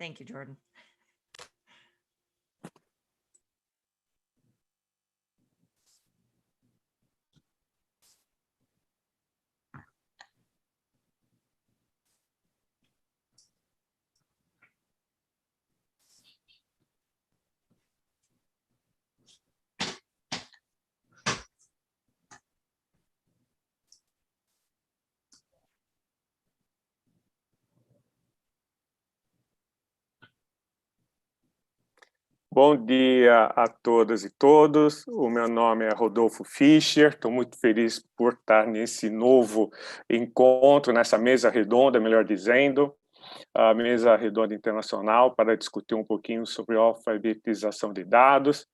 Thank you, Jordan. Bom dia a todas e todos, o meu nome é Rodolfo Fücher, estou muito feliz por estar nesse novo encontro, nessa mesa redonda, melhor dizendo, a Mesa Redonda Internacional, para discutir um pouquinho sobre alfabetização de dados.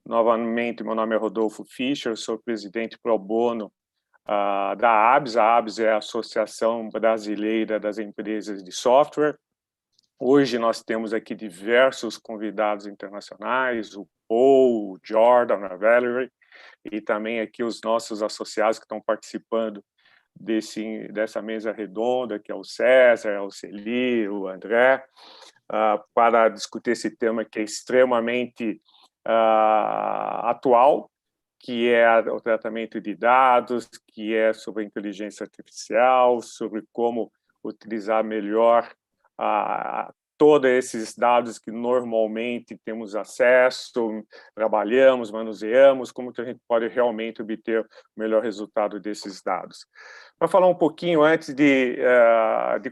Novamente, meu nome é Rodolfo Fücher, eu sou presidente pro bono da ABES. A ABES é a Associação Brasileira das Empresas de Software. Hoje nós temos aqui diversos convidados internacionais, o Paul, o Jordan, a Valerie, e também aqui os nossos associados que estão participando dessa mesa redonda, que é o Cesar, a Alcely, o André, para discutir esse tema que é extremamente atual, que é o tratamento de dados, que é sobre a inteligência artificial, sobre como utilizar melhor todos esses dados que normalmente temos acesso, trabalhamos, manuseamos, como que a gente pode realmente obter o melhor resultado desses dados. Para falar um pouquinho, antes de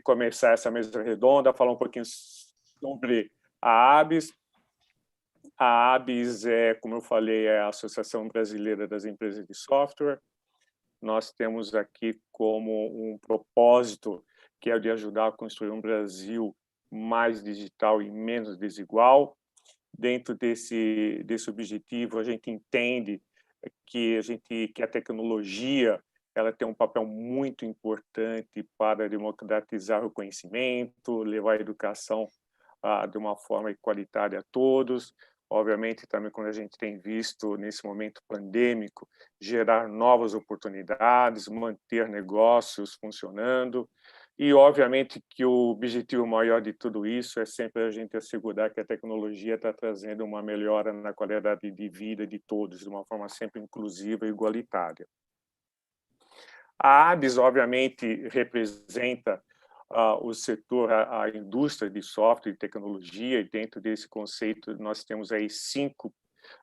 começar essa mesa redonda, falar um pouquinho sobre a ABES. A ABES como eu falei, é a Associação Brasileira das Empresas de Software. Nós temos aqui como um propósito que é o de ajudar a construir um Brasil mais digital e menos desigual. Dentro desse objetivo, a gente entende que a tecnologia ela tem um papel muito importante para democratizar o conhecimento, levar a educação de uma forma igualitária a todos. Obviamente, também quando a gente tem visto, nesse momento pandêmico, gerar novas oportunidades, manter negócios funcionando. E, obviamente, que o objetivo maior de tudo isso é sempre a gente assegurar que a tecnologia está trazendo uma melhora na qualidade de vida de todos, de uma forma sempre inclusiva e igualitária. A ABES, obviamente, representa o setor, a indústria de software e tecnologia, e dentro desse conceito nós temos aí 5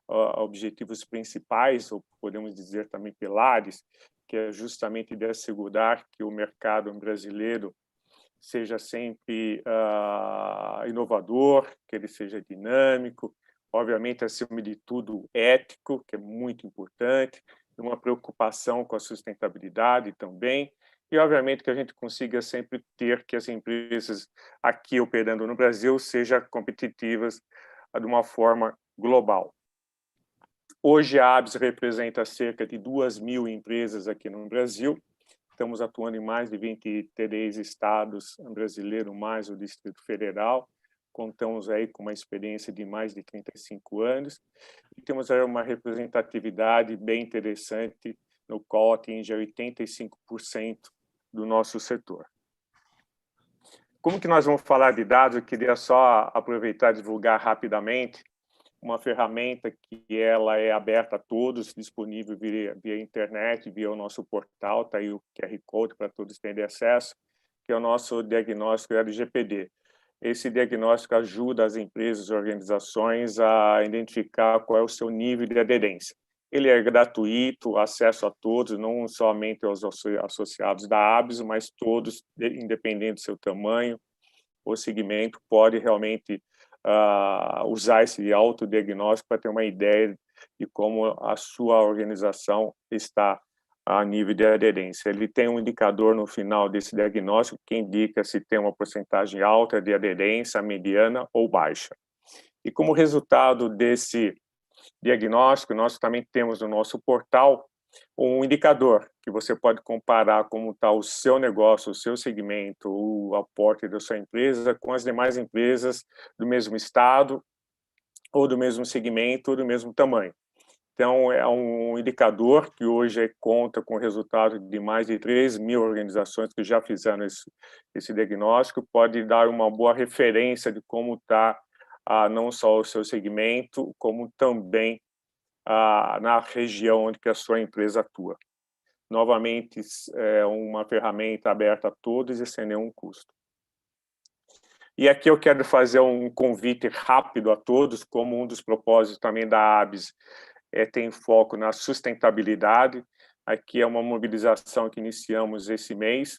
objetivos principais, ou podemos dizer também pilares, que é justamente de assegurar que o mercado brasileiro seja sempre inovador, que ele seja dinâmico, obviamente, acima de tudo, ético, que é muito importante, uma preocupação com a sustentabilidade também, e, obviamente, que a gente consiga sempre ter que as empresas aqui operando no Brasil sejam competitivas de uma forma global. Hoje, a ABES representa cerca de 2.000 empresas aqui no Brasil. Estamos atuando em mais de 23 estados brasileiros, mais o Distrito Federal. Contamos aí com uma experiência de mais de 35 anos. E temos aí uma representatividade bem interessante, no qual atinge 85% do nosso setor. Como que nós vamos falar de dados? Eu queria só aproveitar e divulgar rapidamente uma ferramenta que ela é aberta a todos, disponível via internet, via o nosso portal, está aí o QR Code para todos terem acesso, que é o nosso diagnóstico LGPD. Esse diagnóstico ajuda as empresas e organizações a identificar qual é o seu nível de aderência. Ele é gratuito, acesso a todos, não somente aos associados da ABES, mas todos, independente do seu tamanho ou segmento, pode realmente usar esse autodiagnóstico para ter uma ideia de como a sua organização está a nível de aderência. Ele tem um indicador no final desse diagnóstico que indica se tem uma porcentagem alta de aderência, mediana ou baixa. E como resultado desse diagnóstico, nós também temos no nosso portal um indicador que você pode comparar como está o seu negócio, o seu segmento, o aporte da sua empresa com as demais empresas do mesmo estado ou do mesmo segmento ou do mesmo tamanho. Então, é um indicador que hoje conta com o resultado de mais de 3.000 organizações que já fizeram esse diagnóstico, pode dar uma boa referência de como está não só o seu segmento, como também na região onde que a sua empresa atua. Novamente, é uma ferramenta aberta a todos e sem nenhum custo. E aqui eu quero fazer um convite rápido a todos, como um dos propósitos também da ABES tem foco na sustentabilidade. Aqui é uma mobilização que iniciamos esse mês,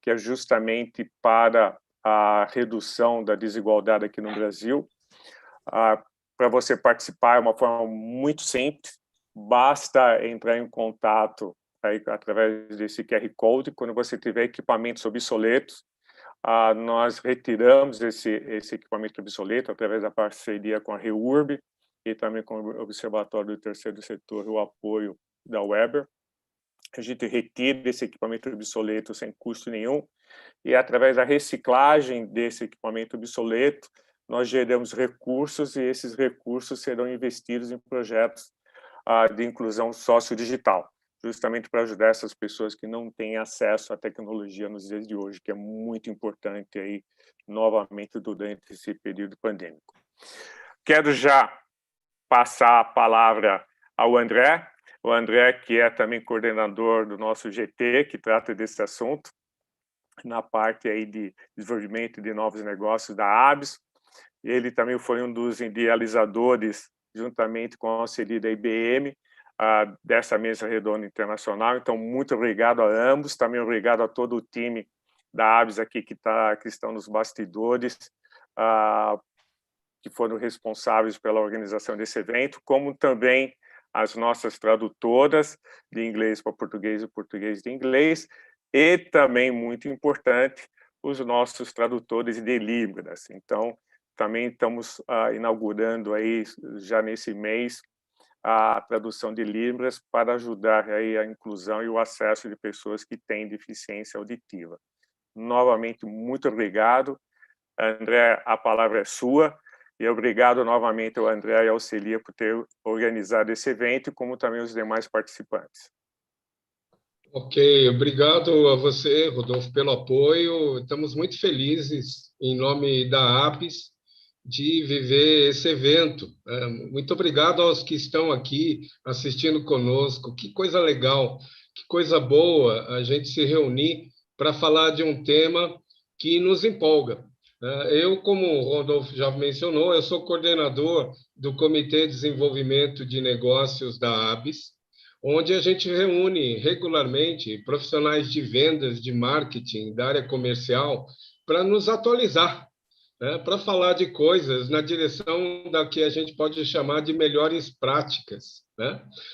que é justamente para a redução da desigualdade aqui no Brasil. Para você participar é uma forma muito simples, basta entrar em contato aí, através desse QR Code. Quando você tiver equipamentos obsoletos, nós retiramos esse equipamento obsoleto através da parceria com a REURB e também com o Observatório do Terceiro Setor, o apoio da Weber. A gente retira esse equipamento obsoleto sem custo nenhum e, através da reciclagem desse equipamento obsoleto, nós geramos recursos e esses recursos serão investidos em projetos de inclusão sociodigital, justamente para ajudar essas pessoas que não têm acesso à tecnologia nos dias de hoje, que é muito importante aí, novamente, durante esse período pandêmico. Quero já passar a palavra ao André, o André que é também coordenador do nosso GT, que trata desse assunto, na parte aí de desenvolvimento de novos negócios da ABES. Ele também foi um dos idealizadores, juntamente com a Alcely da IBM, dessa Mesa Redonda Internacional. Então, muito obrigado a ambos, também obrigado a todo o time da ABES aqui que estão nos bastidores, que foram responsáveis pela organização desse evento, como também as nossas tradutoras de inglês para português e português de inglês, e também, muito importante, os nossos tradutores de Libras. Então, também estamos inaugurando aí, já nesse mês, a tradução de Libras para ajudar aí a inclusão e o acesso de pessoas que têm deficiência auditiva. Novamente, muito obrigado. André, a palavra é sua. E obrigado novamente ao André e ao Alcely por ter organizado esse evento, como também os demais participantes. Ok, obrigado a você, Rodolfo, pelo apoio. Estamos muito felizes, em nome da ABES, de viver esse evento. Muito obrigado aos que estão aqui assistindo conosco. Que coisa legal, que coisa boa a gente se reunir para falar de um tema que nos empolga. Eu, como o Rodolfo já mencionou, eu sou coordenador do Comitê de Desenvolvimento de Negócios da ABES, onde a gente reúne regularmente profissionais de vendas, de marketing, da área comercial, para nos atualizar, para falar de coisas na direção da que a gente pode chamar de melhores práticas.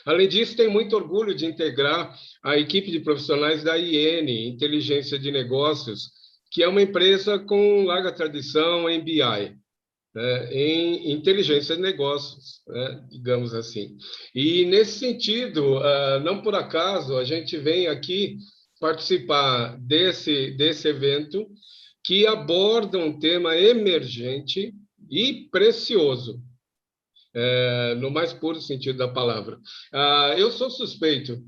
Além disso, tenho muito orgulho de integrar a equipe de profissionais da IN, Inteligência de Negócios, que é uma empresa com larga tradição em BI, em inteligência de negócios, digamos assim. E, nesse sentido, não por acaso, a gente vem aqui participar desse evento que aborda um tema emergente e precioso, no mais puro sentido da palavra. Eu sou suspeito,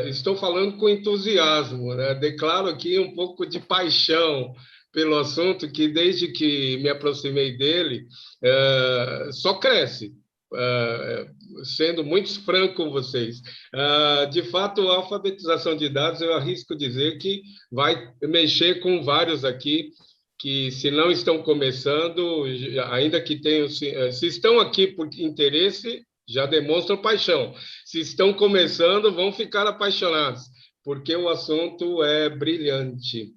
estou falando com entusiasmo, declaro aqui um pouco de paixão pelo assunto, que desde que me aproximei dele, só cresce, sendo muito franco com vocês. De fato, a alfabetização de dados, eu arrisco dizer que vai mexer com vários aqui, que se não estão começando, ainda que tenham, se estão aqui por interesse, já demonstram paixão. Se estão começando, vão ficar apaixonados, porque o assunto é brilhante.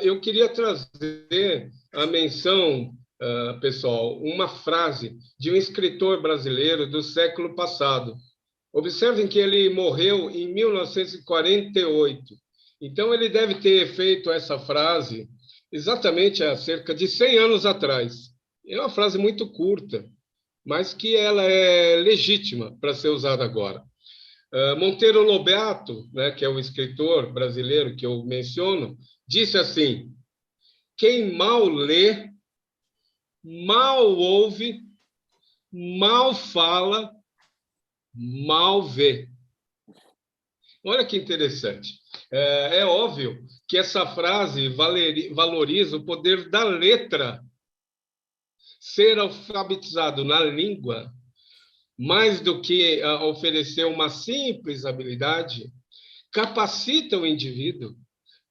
Eu queria trazer a menção, pessoal, uma frase de um escritor brasileiro do século passado. Observem que ele morreu em 1948. Então, ele deve ter feito essa frase exatamente há cerca de 100 anos atrás. É uma frase muito curta, mas que ela é legítima para ser usada agora. Monteiro Lobato, que é o escritor brasileiro que eu menciono, disse assim: quem mal lê, mal ouve, mal fala, mal vê. Olha que interessante. É óbvio que essa frase valoriza o poder da letra. Ser alfabetizado na língua, mais do que oferecer uma simples habilidade, capacita o indivíduo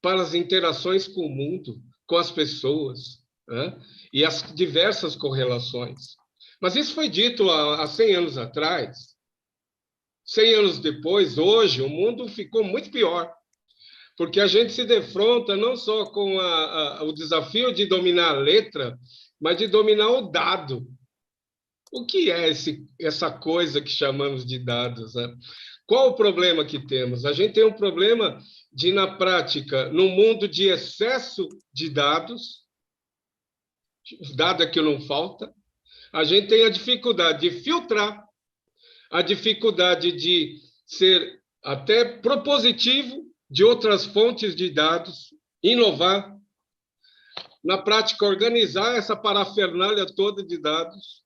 para as interações com o mundo, com as pessoas, né? E as diversas correlações. Mas isso foi dito há 100 anos atrás. 100 anos depois, hoje, o mundo ficou muito pior, porque a gente se defronta não só com o desafio de dominar a letra, mas de dominar o dado. O que é essa coisa que chamamos de dados, né? Qual o problema que temos? A gente tem um problema de, na prática, no mundo de excesso de dados, dado é que não falta, a gente tem a dificuldade de filtrar, a dificuldade de ser até propositivo de outras fontes de dados, inovar, na prática, organizar essa parafernália toda de dados,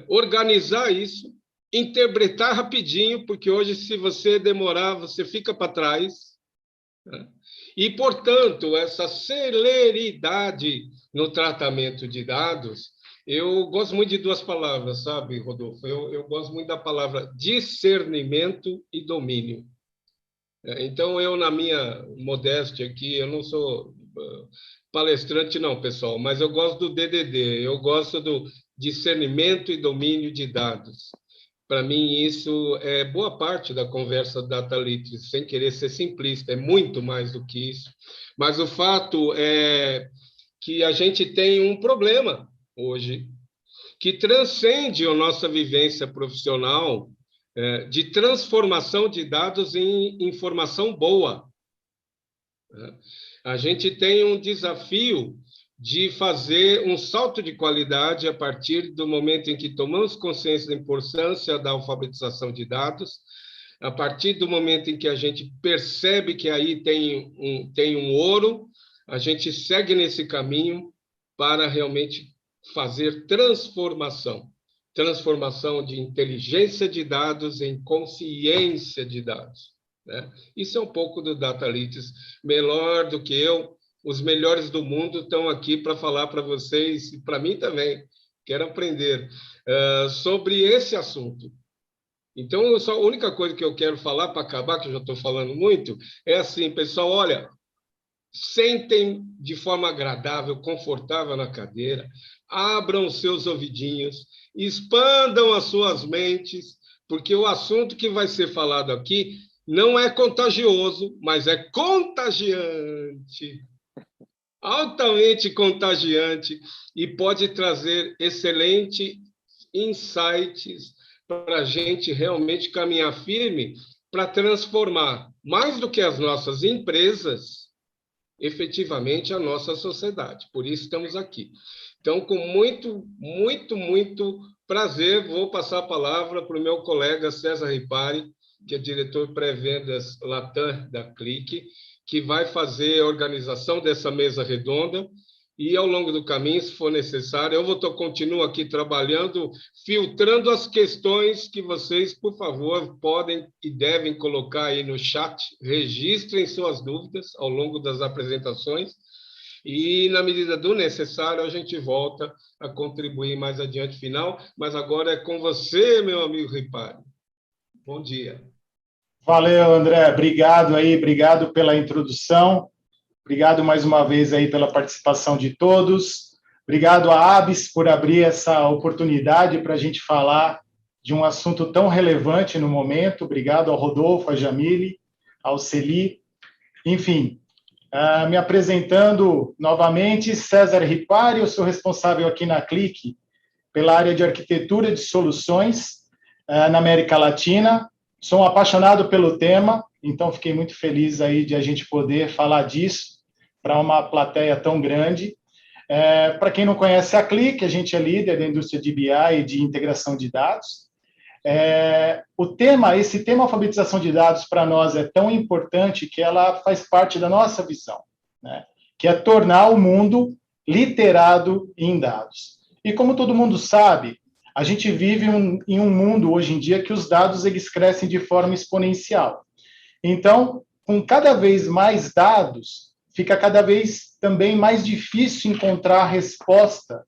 organizar isso, interpretar rapidinho, porque hoje, se você demorar, você fica para trás. E, portanto, essa celeridade no tratamento de dados, eu gosto muito de duas palavras, sabe, Rodolfo? Eu gosto muito da palavra discernimento e domínio. Então, eu, na minha modéstia aqui, eu não sou palestrante, não, pessoal, mas eu gosto do DDD, eu gosto do discernimento e domínio de dados. Para mim, isso é boa parte da conversa Data Literacy, sem querer ser simplista, é muito mais do que isso. Mas o fato é que a gente tem um problema hoje, que transcende a nossa vivência profissional, de transformação de dados em informação boa. A gente tem um desafio de fazer um salto de qualidade a partir do momento em que tomamos consciência da importância da alfabetização de dados, a partir do momento em que a gente percebe que aí tem um ouro, a gente segue nesse caminho para realmente fazer transformação de inteligência de dados em consciência de dados, né? Isso é um pouco do Data Literacy. Melhor do que eu, os melhores do mundo estão aqui para falar para vocês, e para mim também, quero aprender sobre esse assunto. Então, a única coisa que eu quero falar para acabar, que eu já estou falando muito, é assim, pessoal, olha, sentem de forma agradável, confortável na cadeira, abram seus ouvidinhos, expandam as suas mentes, porque o assunto que vai ser falado aqui não é contagioso, mas é contagiante, altamente contagiante, e pode trazer excelentes insights para a gente realmente caminhar firme para transformar, mais do que as nossas empresas, efetivamente a nossa sociedade. Por isso estamos aqui. Então, com muito, muito, muito prazer, vou passar a palavra para o meu colega Cesar Ripari, que é diretor Pré-Vendas Latam da Clique, que vai fazer a organização dessa mesa redonda, e ao longo do caminho, se for necessário, continuo aqui trabalhando, filtrando as questões que vocês, por favor, podem e devem colocar aí no chat, registrem suas dúvidas ao longo das apresentações, e, na medida do necessário, a gente volta a contribuir mais adiante final, mas agora é com você, meu amigo Ripari. Bom dia. Valeu, André. Obrigado pela introdução. Obrigado mais uma vez aí pela participação de todos. Obrigado à ABES por abrir essa oportunidade para a gente falar de um assunto tão relevante no momento. Obrigado ao Rodolfo, a Jamile, ao Alcely. Enfim, me apresentando novamente, Cesar Ripari, eu sou responsável aqui na Clique pela área de arquitetura de soluções na América Latina. Sou um apaixonado pelo tema, então fiquei muito feliz aí de a gente poder falar disso para uma plateia tão grande. Para quem não conhece a Clique, a gente é líder da indústria de BI e de integração de dados. Esse tema alfabetização de dados para nós é tão importante que ela faz parte da nossa visão, né? Que é tornar o mundo literado em dados. E como todo mundo sabe, A gente vive em um mundo, hoje em dia, que os dados eles crescem de forma exponencial. Então, com cada vez mais dados, fica cada vez também mais difícil encontrar a resposta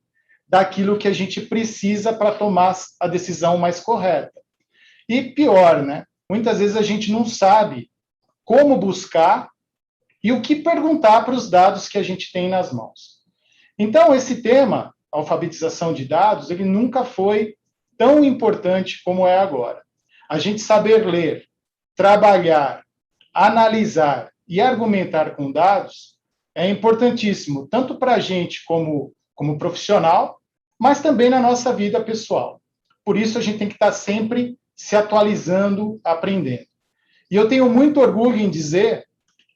daquilo que a gente precisa para tomar a decisão mais correta. E pior, né? Muitas vezes a gente não sabe como buscar e o que perguntar para os dados que a gente tem nas mãos. Então, esse tema, alfabetização de dados, ele nunca foi tão importante como é agora. A gente saber ler, trabalhar, analisar e argumentar com dados é importantíssimo, tanto para a gente como profissional, mas também na nossa vida pessoal. Por isso, a gente tem que estar sempre se atualizando, aprendendo. E eu tenho muito orgulho em dizer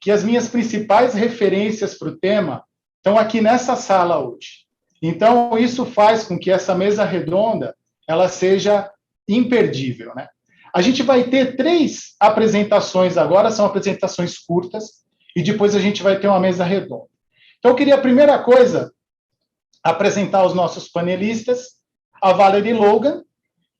que as minhas principais referências para o tema estão aqui nessa sala hoje. Então, isso faz com que essa mesa redonda ela seja imperdível, né? A gente vai ter 3 apresentações agora, são apresentações curtas, e depois a gente vai ter uma mesa redonda. Então, eu queria, a primeira coisa, apresentar os nossos panelistas, a Valerie Logan,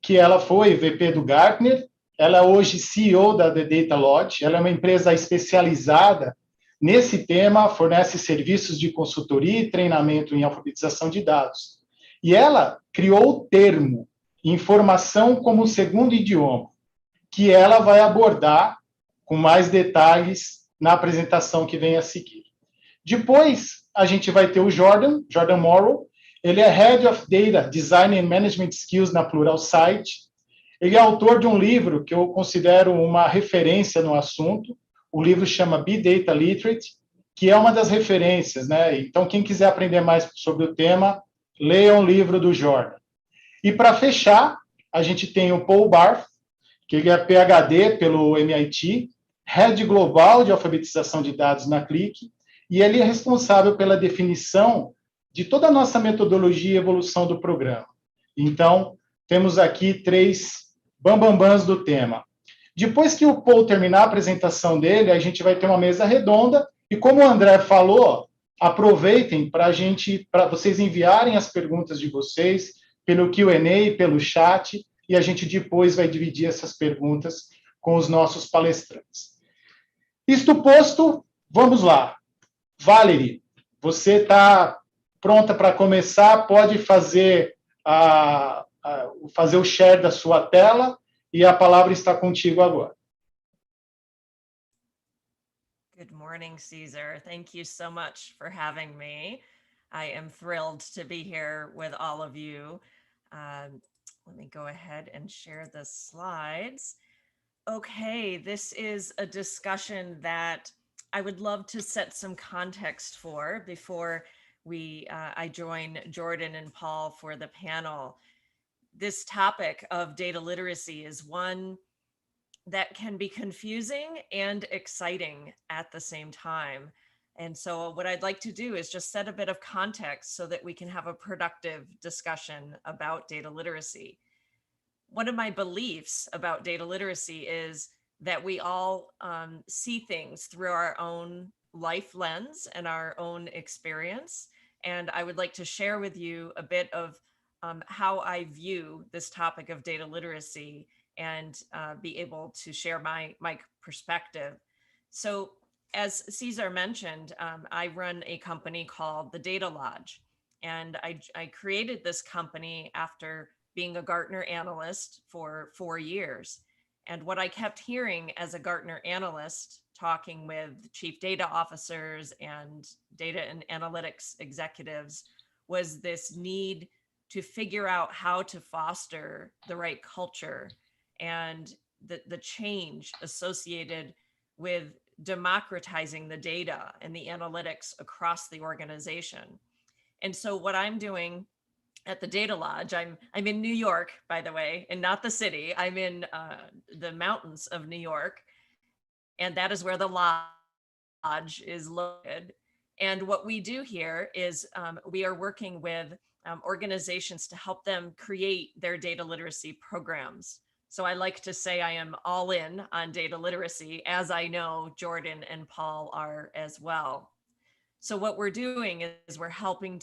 que ela foi VP do Gartner, ela é hoje CEO da The Data Lodge, ela é uma empresa especializada nesse tema, fornece serviços de consultoria e treinamento em alfabetização de dados. E ela criou o termo informação como segundo idioma, que ela vai abordar com mais detalhes na apresentação que vem a seguir. Depois, a gente vai ter o Jordan Morrow, ele é Head of Data, Design and Management Skills na Pluralsight. Ele é autor de um livro que eu considero uma referência no assunto. O livro chama Be Data Literate, que é uma das referências, né? Então, quem quiser aprender mais sobre o tema, leia o livro do Jordan. E, para fechar, a gente tem o Paul Barth, que ele é PhD pelo MIT, Head Global de Alfabetização de Dados na Click, e ele é responsável pela definição de toda a nossa metodologia e evolução do programa. Então, temos aqui 3 bambambãs do tema. Depois que o Paul terminar a apresentação dele, a gente vai ter uma mesa redonda, e como o André falou, aproveitem para vocês enviarem as perguntas de vocês pelo Q&A, pelo chat, e a gente depois vai dividir essas perguntas com os nossos palestrantes. Isto posto, vamos lá. Valerie, você está pronta para começar? Pode fazer o share da sua tela, e a palavra está contigo agora. Good morning, Cesar. Thank you so much for having me. I am thrilled to be here with all of you. Let me go ahead and share the slides. Okay, this is a discussion that I would love to set some context for before I join Jordan and Paul for the panel. This topic of data literacy is one that can be confusing and exciting at the same time. And so what I'd like to do is just set a bit of context so that we can have a productive discussion about data literacy. One of my beliefs about data literacy is that we all see things through our own life lens and our own experience. And I would like to share with you a bit of how I view this topic of data literacy and be able to share my perspective. So as Cesar mentioned, I run a company called the Data Lodge. And I created this company after being a Gartner analyst for 4 years. And what I kept hearing as a Gartner analyst, talking with chief data officers and data and analytics executives, was this need to figure out how to foster the right culture and the change associated with democratizing the data and the analytics across the organization. And so what I'm doing at the Data Lodge, I'm in New York, by the way, and not the city. I'm in the mountains of New York, and that is where the lodge is located. And what we do here is we are working with organizations to help them create their data literacy programs. So I like to say I am all in on data literacy, as I know Jordan and Paul are as well. So what we're doing is we're helping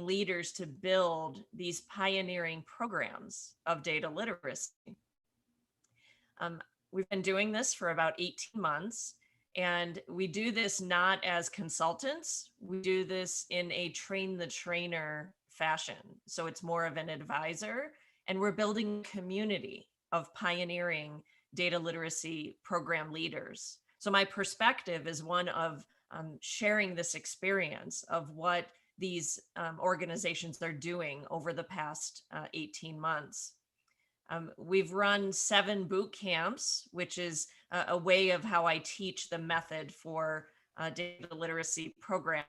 leaders to build these pioneering programs of data literacy. We've been doing this for about 18 months, and we do this not as consultants. We do this in a train the trainer fashion. So it's more of an advisor, and we're building a community of pioneering data literacy program leaders. So my perspective is one of sharing this experience of what these organizations are doing over the past 18 months. We've run 7 boot camps, which is a way of how I teach the method for data literacy program.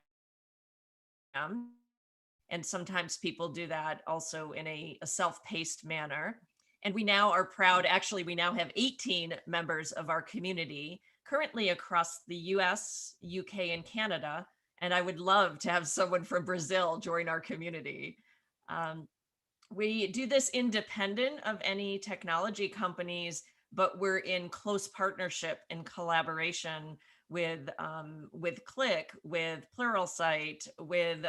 And sometimes people do that also in a self-paced manner. And we now are proud, actually, we now have 18 members of our community currently across the US, UK, and Canada. And I would love to have someone from Brazil join our community. We do this independent of any technology companies, but we're in close partnership and collaboration with Click, with Pluralsight, with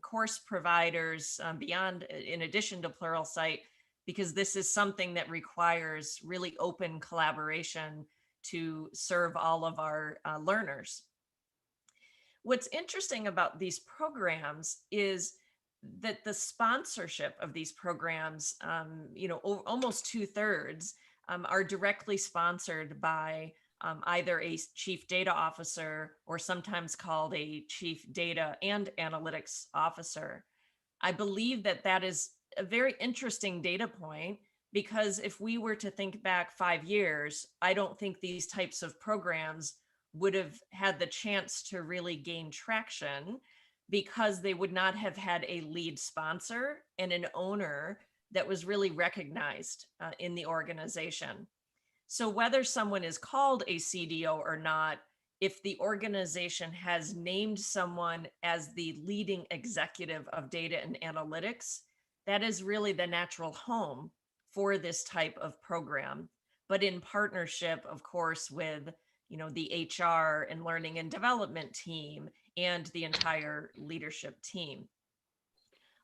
course providers beyond, in addition to Pluralsight, because this is something that requires really open collaboration to serve all of our learners. What's interesting about these programs is that the sponsorship of these programs, almost 2/3 are directly sponsored by either a chief data officer or sometimes called a chief data and analytics officer. I believe that that is a very interesting data point, because if we were to think back 5 years, I don't think these types of programs would have had the chance to really gain traction, because they would not have had a lead sponsor and an owner that was really recognized in the organization. So whether someone is called a CDO or not, if the organization has named someone as the leading executive of data and analytics, that is really the natural home for this type of program, but in partnership, of course, with the HR and learning and development team and the entire leadership team.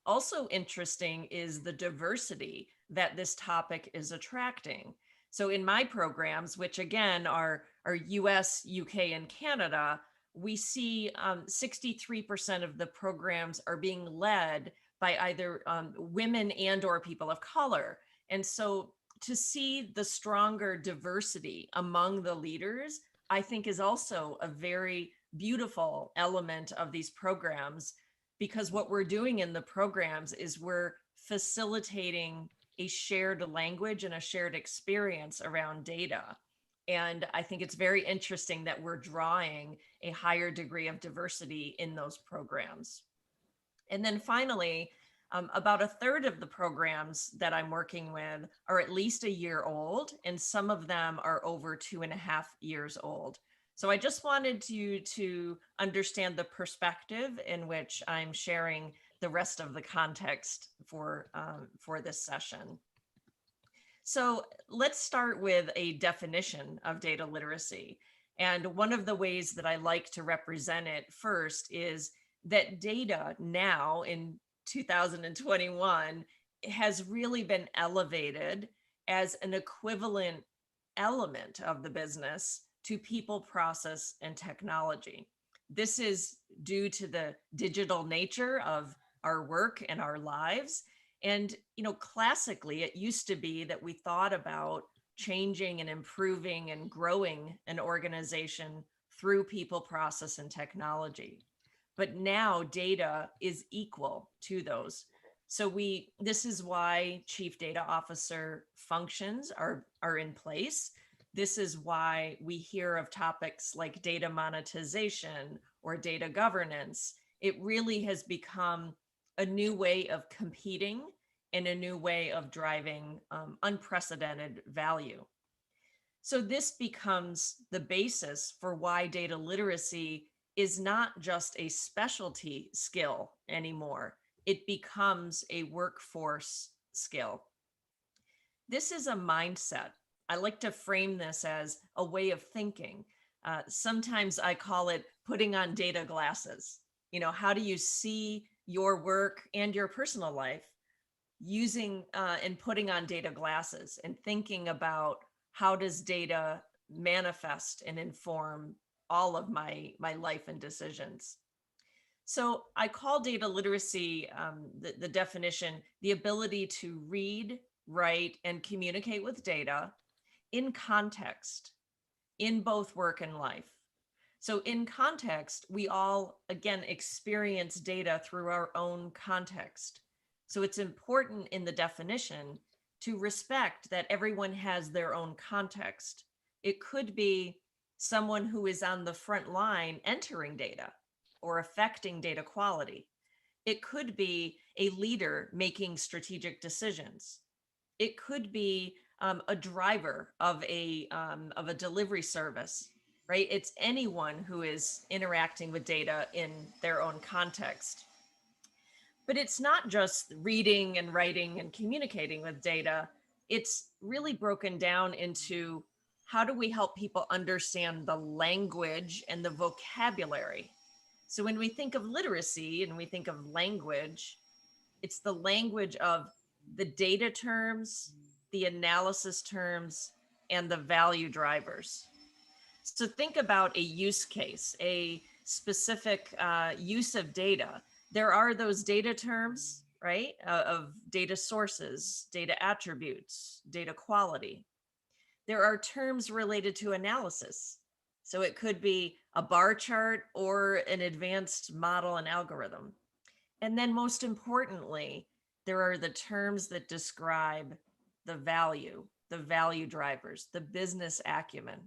Also interesting is the diversity that this topic is attracting. So in my programs, which again are US, UK, and Canada, we see 63% of the programs are being led by either women and or people of color. And so to see the stronger diversity among the leaders, I think is also a very beautiful element of these programs, because what we're doing in the programs is we're facilitating a shared language and a shared experience around data. And I think it's very interesting that we're drawing a higher degree of diversity in those programs. And then finally, about 1/3 of the programs that I'm working with are at least a year old, and some of them are over 2.5 years old. So I just wanted you to understand the perspective in which I'm sharing the rest of the context for this session. So let's start with a definition of data literacy. And one of the ways that I like to represent it first is that data now in 2021 has really been elevated as an equivalent element of the business to people, process, and technology. This is due to the digital nature of our work and our lives. And, classically, it used to be that we thought about changing and improving and growing an organization through people, process, and technology. But now data is equal to those. So this is why chief data officer functions are in place. This is why we hear of topics like data monetization or data governance. It really has become a new way of competing and a new way of driving unprecedented value. So this becomes the basis for why data literacy is not just a specialty skill anymore. It becomes a workforce skill. This is a mindset. I like to frame this as a way of thinking. Sometimes I call it putting on data glasses. You know, how do you see your work and your personal life using and putting on data glasses and thinking about how does data manifest and inform all of my life and decisions. So I call data literacy, the definition, the ability to read, write, and communicate with data in context, in both work and life. So in context, we all, again, experience data through our own context. So it's important in the definition to respect that everyone has their own context. It could be someone who is on the front line entering data or affecting data quality. It could be a leader making strategic decisions. It could be a driver of a delivery service, right? It's anyone who is interacting with data in their own context. But it's not just reading and writing and communicating with data. It's really broken down into how do we help people understand the language and the vocabulary. So when we think of literacy and we think of language, it's the language of the data terms, the analysis terms, and the value drivers. So think about a use case, a specific use of data. There are those data terms, right, of data sources, data attributes, data quality. There are terms related to analysis. So it could be a bar chart or an advanced model and algorithm. And then most importantly, there are the terms that describe the value drivers, the business acumen.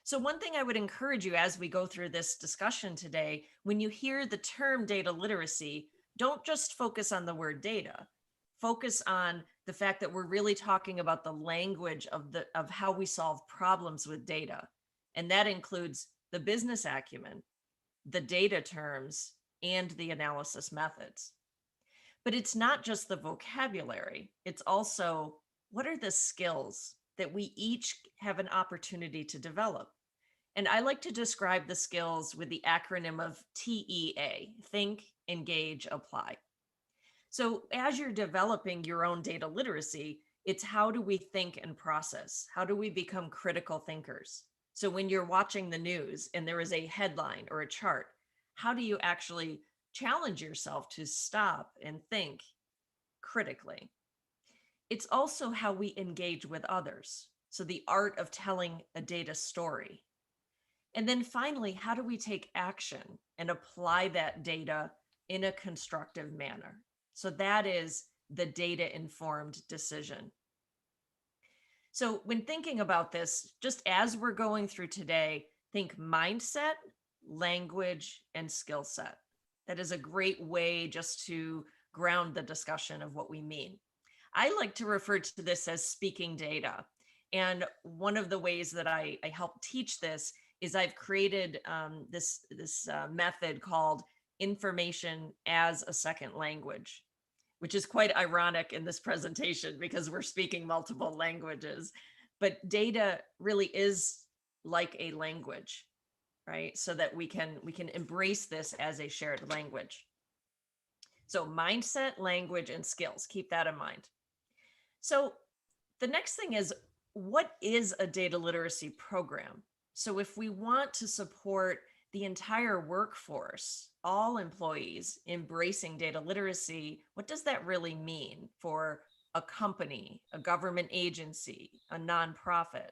So one thing I would encourage you as we go through this discussion today, when you hear the term data literacy, don't just focus on the word data. Focus on the fact that we're really talking about the language of how we solve problems with data. And that includes the business acumen, the data terms, and the analysis methods. But it's not just the vocabulary. It's also, what are the skills that we each have an opportunity to develop? And I like to describe the skills with the acronym of TEA, think, engage, apply. So as you're developing your own data literacy, it's how do we think and process? How do we become critical thinkers? So when you're watching the news and there is a headline or a chart, how do you actually challenge yourself to stop and think critically? It's also how we engage with others. So the art of telling a data story. And then finally, how do we take action and apply that data in a constructive manner? So that is the data-informed decision. So when thinking about this, just as we're going through today, think mindset, language, and skill set. That is a great way just to ground the discussion of what we mean. I like to refer to this as speaking data. And one of the ways that I help teach this is I've created this method called information as a second language, which is quite ironic in this presentation because we're speaking multiple languages, but data really is like a language, right? So that we can embrace this as a shared language. So mindset, language, and skills, keep that in mind. So the next thing is, what is a data literacy program? So if we want to support the entire workforce, all employees embracing data literacy, what does that really mean for a company, a government agency, a nonprofit?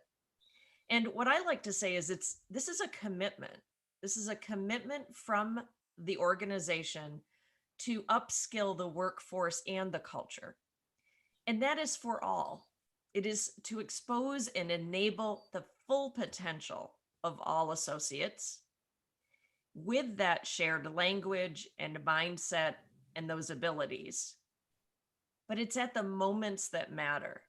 And what I like to say is this is a commitment. This is a commitment from the organization to upskill the workforce and the culture. And that is for all. It is to expose and enable the full potential of all associates with that shared language and mindset and those abilities. But it's at the moments that matter.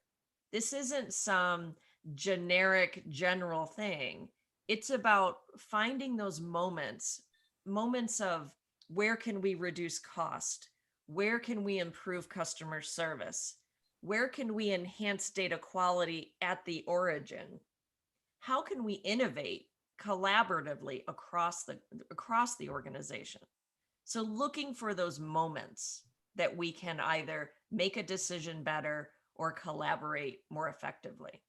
This isn't some generic general thing. It's about finding those moments of where can we reduce cost? Where can we improve customer service? Where can we enhance data quality at the origin? How can we innovate collaboratively across the organization. So looking for those moments that we can either make a decision better or collaborate more effectively.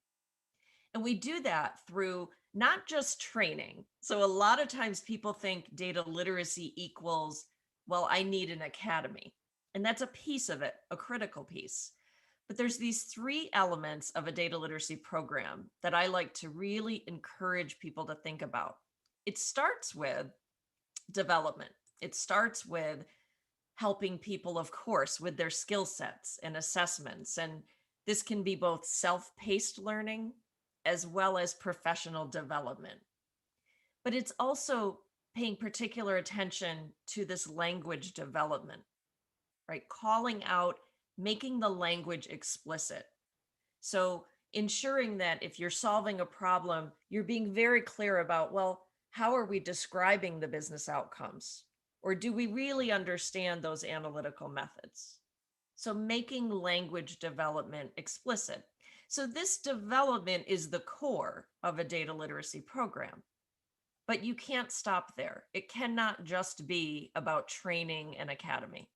And we do that through not just training. So a lot of times people think data literacy equals, well, I need an academy. And that's a piece of it, a critical piece. But there's these three elements of a data literacy program that I like to really encourage people to think about. It starts with development. It starts with helping people, of course, with their skill sets and assessments. And this can be both self-paced learning as well as professional development. But it's also paying particular attention to this language development, right? Calling out, making the language explicit. So ensuring that if you're solving a problem, you're being very clear about, well, how are we describing the business outcomes? Or do we really understand those analytical methods? So making language development explicit. So this development is the core of a data literacy program, but you can't stop there. It cannot just be about training an academy.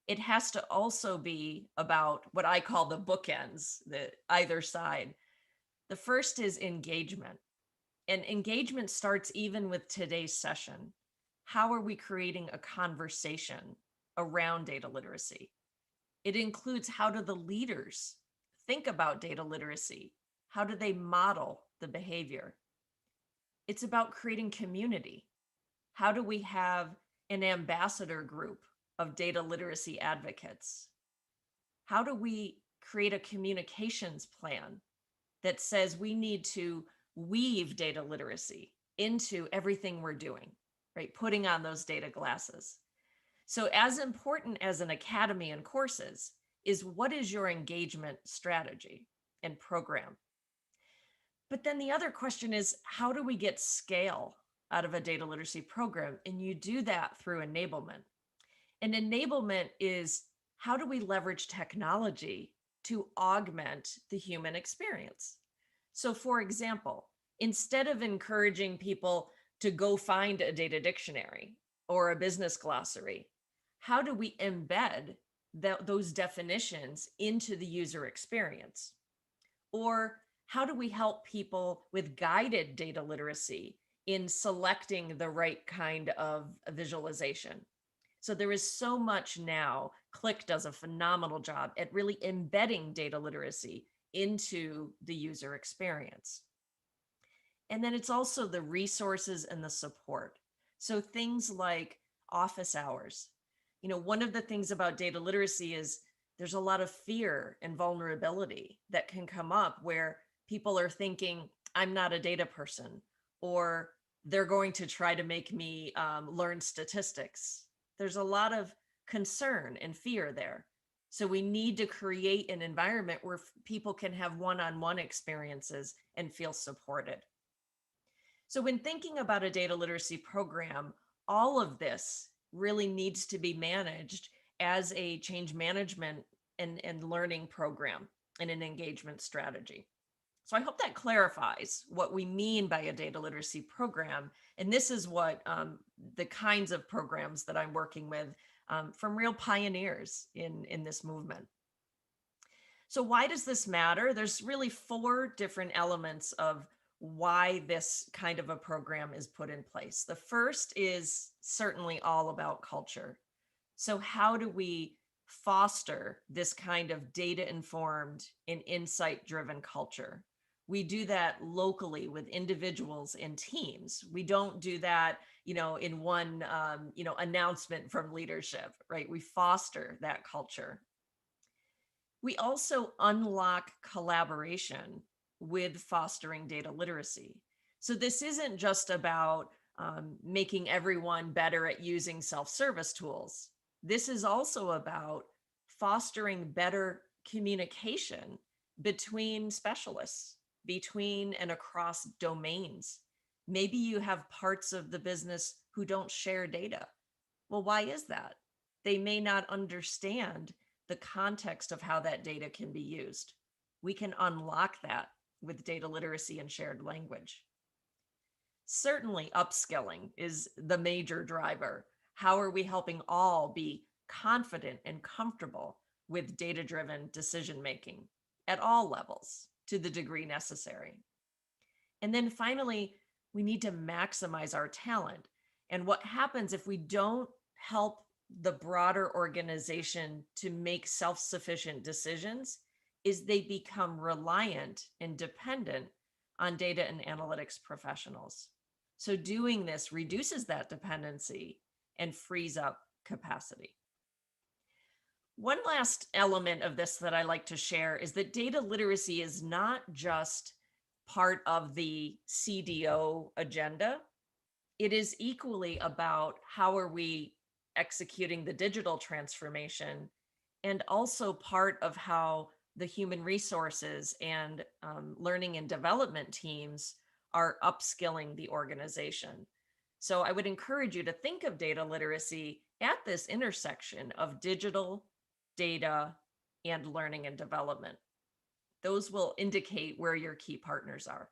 It has to also be about what I call the bookends, the either side. The first is engagement. And engagement starts even with today's session. How are we creating a conversation around data literacy? It includes, how do the leaders think about data literacy? How do they model the behavior? It's about creating community. How do we have an ambassador group of data literacy advocates? How do we create a communications plan that says we need to weave data literacy into everything we're doing, right? Putting on those data glasses. So as important as an academy and courses is, what is your engagement strategy and program? But then the other question is, how do we get scale out of a data literacy program? And you do that through enablement. And enablement is, how do we leverage technology to augment the human experience? So for example, instead of encouraging people to go find a data dictionary or a business glossary, how do we embed those definitions into the user experience? Or how do we help people with guided data literacy in selecting the right kind of visualization? So there is so much now. Click does a phenomenal job at really embedding data literacy into the user experience. And then it's also the resources and the support. So things like office hours. You know, one of the things about data literacy is there's a lot of fear and vulnerability that can come up where people are thinking, I'm not a data person, or they're going to try to make me learn statistics. There's a lot of concern and fear there. So we need to create an environment where people can have one-on-one experiences and feel supported. So when thinking about a data literacy program, all of this really needs to be managed as a change management and learning program and an engagement strategy. So I hope that clarifies what we mean by a data literacy program. And this is what the kinds of programs that I'm working with from real pioneers in this movement. So why does this matter? There's really 4 different elements of why this kind of a program is put in place. The first is certainly all about culture. So how do we foster this kind of data-informed and insight-driven culture? We do that locally with individuals and teams. We don't do that, in one, announcement from leadership, right? We foster that culture. We also unlock collaboration with fostering data literacy. So this isn't just about making everyone better at using self-service tools. This is also about fostering better communication between specialists, between and across domains. Maybe you have parts of the business who don't share data. Well, why is that? They may not understand the context of how that data can be used. We can unlock that with data literacy and shared language. Certainly upskilling is the major driver. How are we helping all be confident and comfortable with data-driven decision-making at all levels to the degree necessary? And then finally, we need to maximize our talent. And what happens if we don't help the broader organization to make self-sufficient decisions is they become reliant and dependent on data and analytics professionals. So doing this reduces that dependency and frees up capacity. One last element of this that I like to share is that data literacy is not just part of the CDO agenda. It is equally about how are we executing the digital transformation, and also part of how the human resources and learning and development teams are upskilling the organization. So I would encourage you to think of data literacy at this intersection of digital, data, and learning and development. Those will indicate where your key partners are.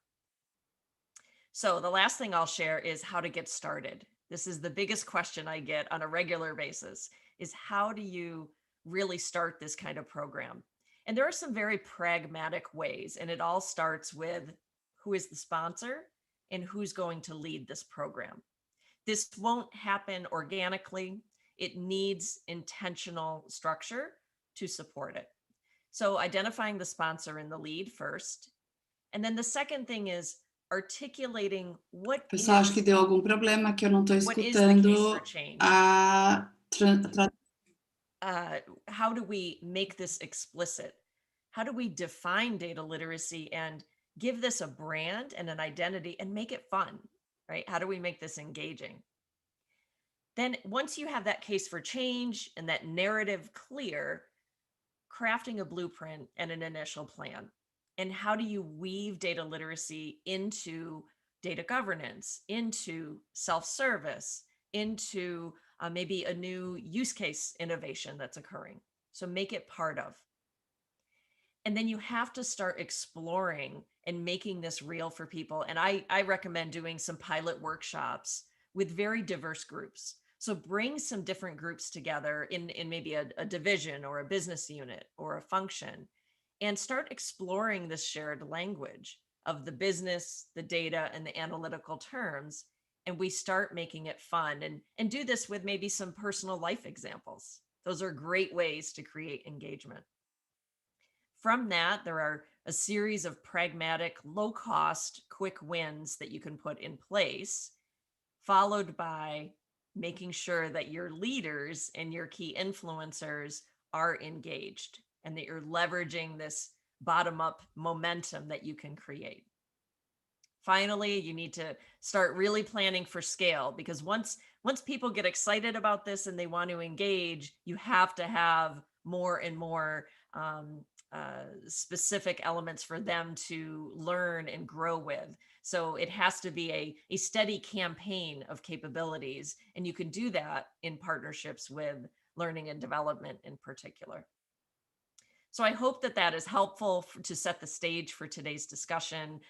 So the last thing I'll share is how to get started. This is the biggest question I get on a regular basis, is how do you really start this kind of program? And there are some very pragmatic ways, and it all starts with who is the sponsor and who's going to lead this program. This won't happen organically. It needs intentional structure to support it. So identifying the sponsor and the lead first. And then the second thing is articulating what Pessoal, acho que deu algum problema, que eu não estou escutando a how do we make this explicit? How do we define data literacy and give this a brand and an identity and make it fun, right? How do we make this engaging? Then once you have that case for change and that narrative clear, crafting a blueprint and an initial plan. And how do you weave data literacy into data governance, into self-service, into maybe a new use case innovation that's occurring? So make it part of. And then you have to start exploring and making this real for people. And I recommend doing some pilot workshops with very diverse groups. So bring some different groups together in maybe a division or a business unit or a function, and start exploring this shared language of the business, the data, and the analytical terms. And we start making it fun, and do this with maybe some personal life examples. Those are great ways to create engagement. From that, there are a series of pragmatic, low-cost, quick wins that you can put in place, followed by making sure that your leaders and your key influencers are engaged and that you're leveraging this bottom-up momentum that you can create. Finally, you need to start really planning for scale, because once people get excited about this and they want to engage, you have to have more and more specific elements for them to learn and grow with. So it has to be a steady campaign of capabilities, and you can do that in partnerships with learning and development in particular. So I hope that that is helpful to set the stage for today's discussion.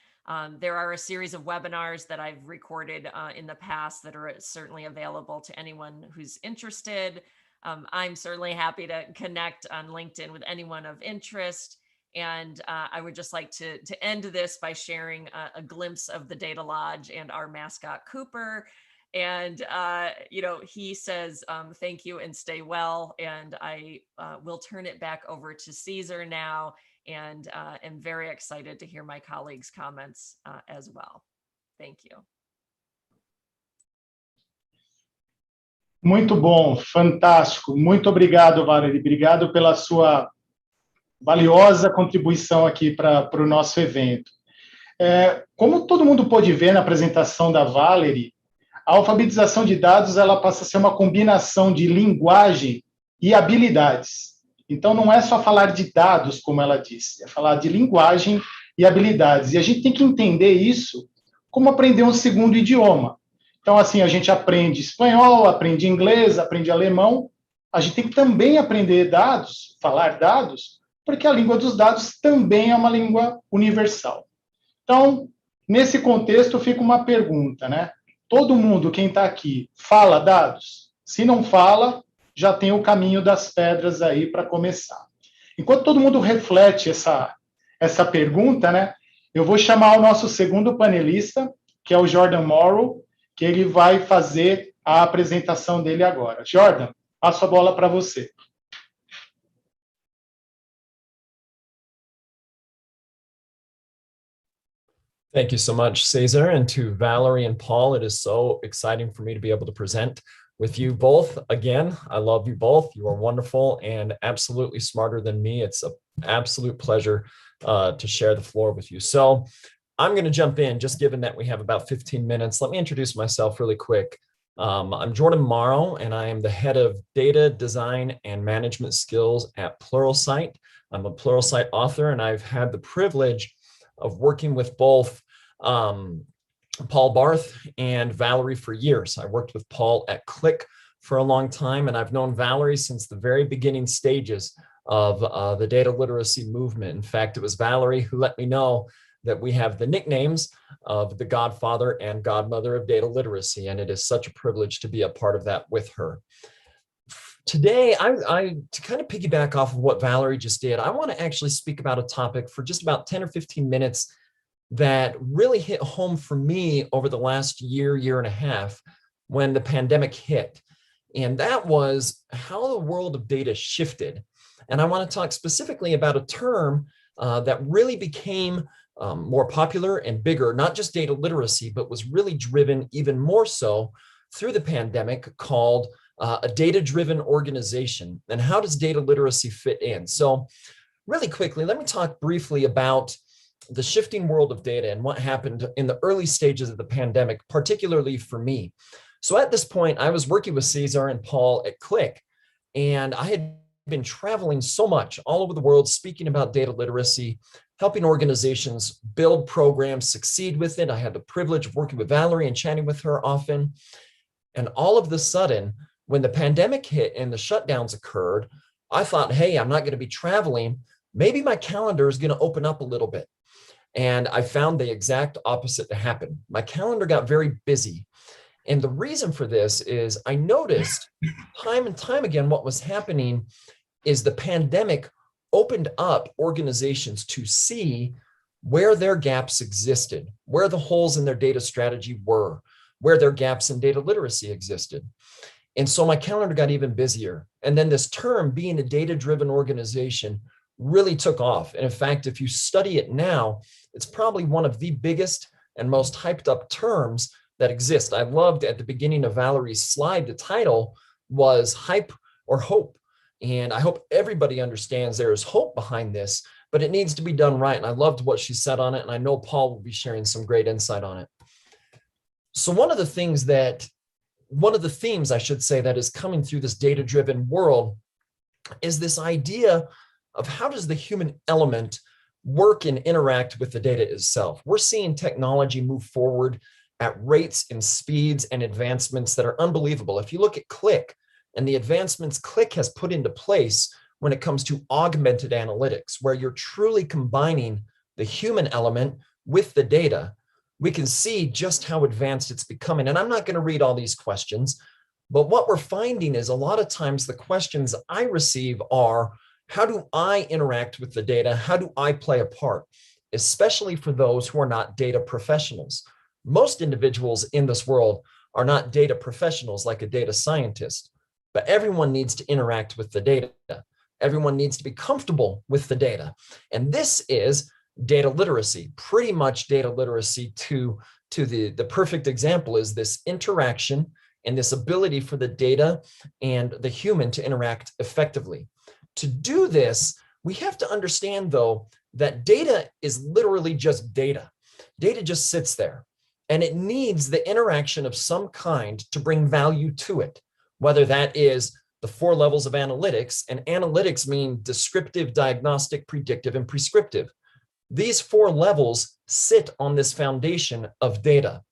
There are a series of webinars that I've recorded in the past that are certainly available to anyone who's interested. I'm certainly happy to connect on LinkedIn with anyone of interest. And I would just like to end this by sharing a glimpse of the Data Lodge and our mascot, Cooper. And, he says, thank you and stay well. And I will turn it back over to Cesar now, and am very excited to hear my colleagues' comments as well. Thank you. Muito bom, fantástico. Muito obrigado, Valerie. Obrigado pela sua valiosa contribuição aqui para o nosso evento. Como todo mundo pôde ver na apresentação da Valerie, a alfabetização de dados ela passa a ser uma combinação de linguagem e habilidades. Então, não é só falar de dados, como ela disse, é falar de linguagem e habilidades. E a gente tem que entender isso como aprender um segundo idioma. Então, assim, a gente aprende espanhol, aprende inglês, aprende alemão. A gente tem que também aprender dados, falar dados, porque a língua dos dados também é uma língua universal. Então, Nesse contexto, fica uma pergunta, né? Todo mundo, quem está aqui, fala dados? Se não fala, já tem o caminho das pedras aí para começar. Enquanto todo mundo reflete essa pergunta, né? Eu vou chamar o nosso segundo panelista, que é o Jordan Morrow, que ele vai fazer a apresentação dele agora. Jordan, passo a bola para você. Thank you so much, Cesar, and to Valerie and Paul. It is so exciting for me to be able to present with you both. Again, I love you both. You are wonderful and absolutely smarter than me. It's an absolute pleasure to share the floor with you. So I'm going to jump in, just given that we have about 15 minutes. Let me introduce myself really quick. I'm Jordan Morrow, and I am the head of data design and management skills at Pluralsight. I'm a Pluralsight author, and I've had the privilege of working with both Paul Barth and Valerie for years. I worked with Paul at Click for a long time, and I've known Valerie since the very beginning stages of the data literacy movement. In fact, it was Valerie who let me know that we have the nicknames of the godfather and godmother of data literacy, and it is such a privilege to be a part of that with her. Today, to kind of piggyback off of what Valerie just did, I want to actually speak about a topic for just about 10 or 15 minutes that really hit home for me over the last year and a half when the pandemic hit. And that was how the world of data shifted. And I want to talk specifically about a term that really became more popular and bigger, not just data literacy, but was really driven even more so through the pandemic, called a data-driven organization. And how does data literacy fit in? So really quickly, let me talk briefly about the shifting world of data and what happened in the early stages of the pandemic, particularly for me. So at this point, I was working with Cesar and Paul at Click, and I had been traveling so much all over the world, speaking about data literacy, helping organizations build programs, succeed with it. I had the privilege of working with Valerie and chatting with her often. And all of a sudden, when the pandemic hit and the shutdowns occurred, I thought, hey, I'm not going to be traveling. Maybe my calendar is going to open up a little bit. And I found the exact opposite to happen. My calendar got very busy. And the reason for this is I noticed time and time again what was happening is the pandemic opened up organizations to see where their gaps existed, where the holes in their data strategy were, where their gaps in data literacy existed. And so my calendar got even busier. And then this term, being a data-driven organization, really took off. And in fact, if you study it now, it's probably one of the biggest and most hyped up terms that exist. I loved at the beginning of Valerie's slide, the title was Hype or Hope. And I hope everybody understands there is hope behind this, but it needs to be done right. And I loved what she said on it. And I know Paul will be sharing some great insight on it. So one of the themes, I should say, that is coming through this data-driven world is this idea of how does the human element work and interact with the data itself. We're seeing technology move forward at rates and speeds and advancements that are unbelievable. If you look at Click and the advancements Click has put into place when it comes to augmented analytics, where you're truly combining the human element with the data, we can see just how advanced it's becoming. And I'm not going to read all these questions, but what we're finding is a lot of times the questions I receive are, how do I interact with the data? How do I play a part? Especially for those who are not data professionals. Most individuals in this world are not data professionals like a data scientist, but everyone needs to interact with the data. Everyone needs to be comfortable with the data. And this is data literacy, pretty much data literacy to the perfect example is this interaction and this ability for the data and the human to interact effectively. To do this, we have to understand, though, that data is literally just data. Data just sits there, and it needs the interaction of some kind to bring value to it, whether that is the 4 levels of analytics, and analytics mean descriptive, diagnostic, predictive, and prescriptive. These 4 levels sit on this foundation of data.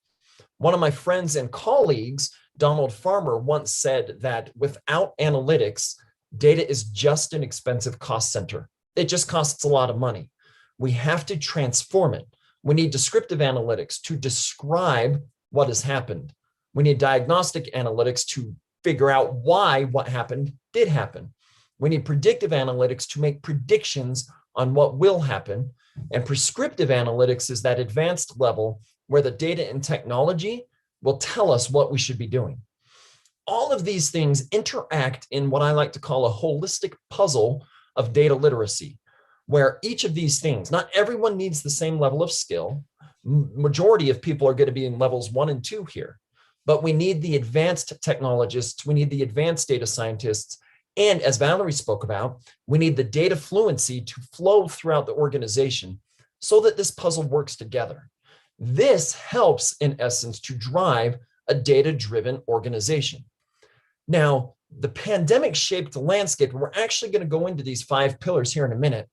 One of my friends and colleagues, Donald Farmer, once said that without analytics, data is just an expensive cost center. It just costs a lot of money. We have to transform it. We need descriptive analytics to describe what has happened. We need diagnostic analytics to figure out why what happened did happen. We need predictive analytics to make predictions on what will happen. And prescriptive analytics is that advanced level where the data and technology will tell us what we should be doing. All of these things interact in what I like to call a holistic puzzle of data literacy, where each of these things, not everyone needs the same level of skill. Majority of people are going to be in levels 1 and 2 here, but we need the advanced technologists, we need the advanced data scientists, and as Valerie spoke about, we need the data fluency to flow throughout the organization so that this puzzle works together. This helps, in essence, to drive a data-driven organization. Now, the pandemic shaped the landscape, and we're actually going to go into these 5 pillars here in a minute,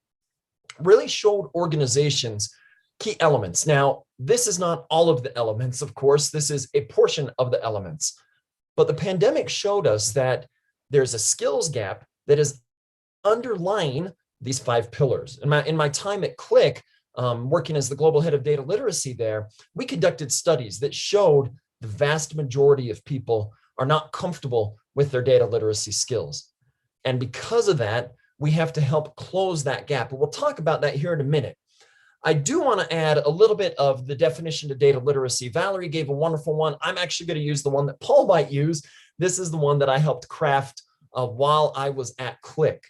really showed organizations key elements. Now, this is not all of the elements, of course, this is a portion of the elements, but the pandemic showed us that there's a skills gap that is underlying these 5 pillars. In my time at Click, working as the global head of data literacy there, we conducted studies that showed the vast majority of people are not comfortable with their data literacy skills. And because of that, we have to help close that gap. But we'll talk about that here in a minute. I do want to add a little bit of the definition to data literacy. Valerie gave a wonderful one. I'm actually going to use the one that Paul might use. This is the one that I helped craft while I was at Click.